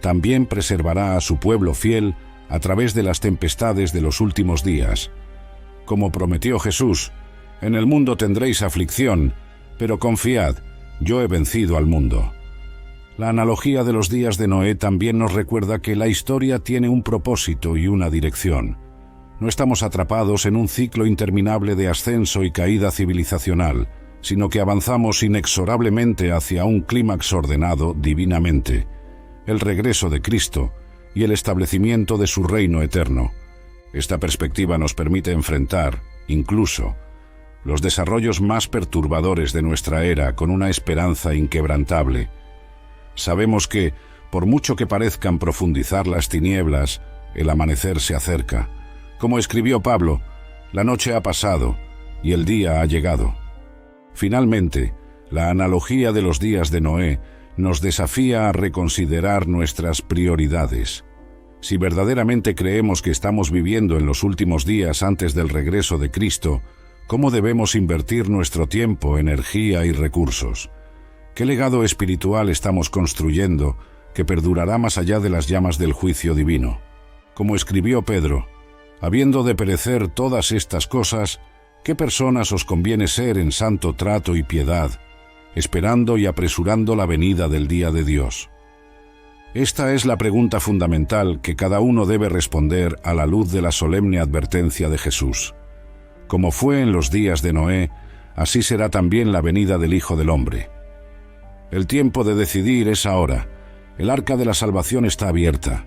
también preservará a su pueblo fiel a través de las tempestades de los últimos días. Como prometió Jesús, en el mundo tendréis aflicción, pero confiad, yo he vencido al mundo. La analogía de los días de Noé también nos recuerda que la historia tiene un propósito y una dirección. No estamos atrapados en un ciclo interminable de ascenso y caída civilizacional, sino que avanzamos inexorablemente hacia un clímax ordenado divinamente, el regreso de Cristo y el establecimiento de su reino eterno. Esta perspectiva nos permite enfrentar, incluso, los desarrollos más perturbadores de nuestra era con una esperanza inquebrantable. Sabemos que, por mucho que parezcan profundizar las tinieblas, el amanecer se acerca. Como escribió Pablo, la noche ha pasado y el día ha llegado. Finalmente, la analogía de los días de Noé nos desafía a reconsiderar nuestras prioridades. Si verdaderamente creemos que estamos viviendo en los últimos días antes del regreso de Cristo, ¿cómo debemos invertir nuestro tiempo, energía y recursos? ¿Qué legado espiritual estamos construyendo que perdurará más allá de las llamas del juicio divino? Como escribió Pedro, habiendo de perecer todas estas cosas, ¿qué personas os conviene ser en santo trato y piedad, esperando y apresurando la venida del día de Dios? Esta es la pregunta fundamental que cada uno debe responder a la luz de la solemne advertencia de Jesús. Como fue en los días de Noé, así será también la venida del Hijo del Hombre. El tiempo de decidir es ahora. El arca de la salvación está abierta.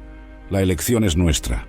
La elección es nuestra.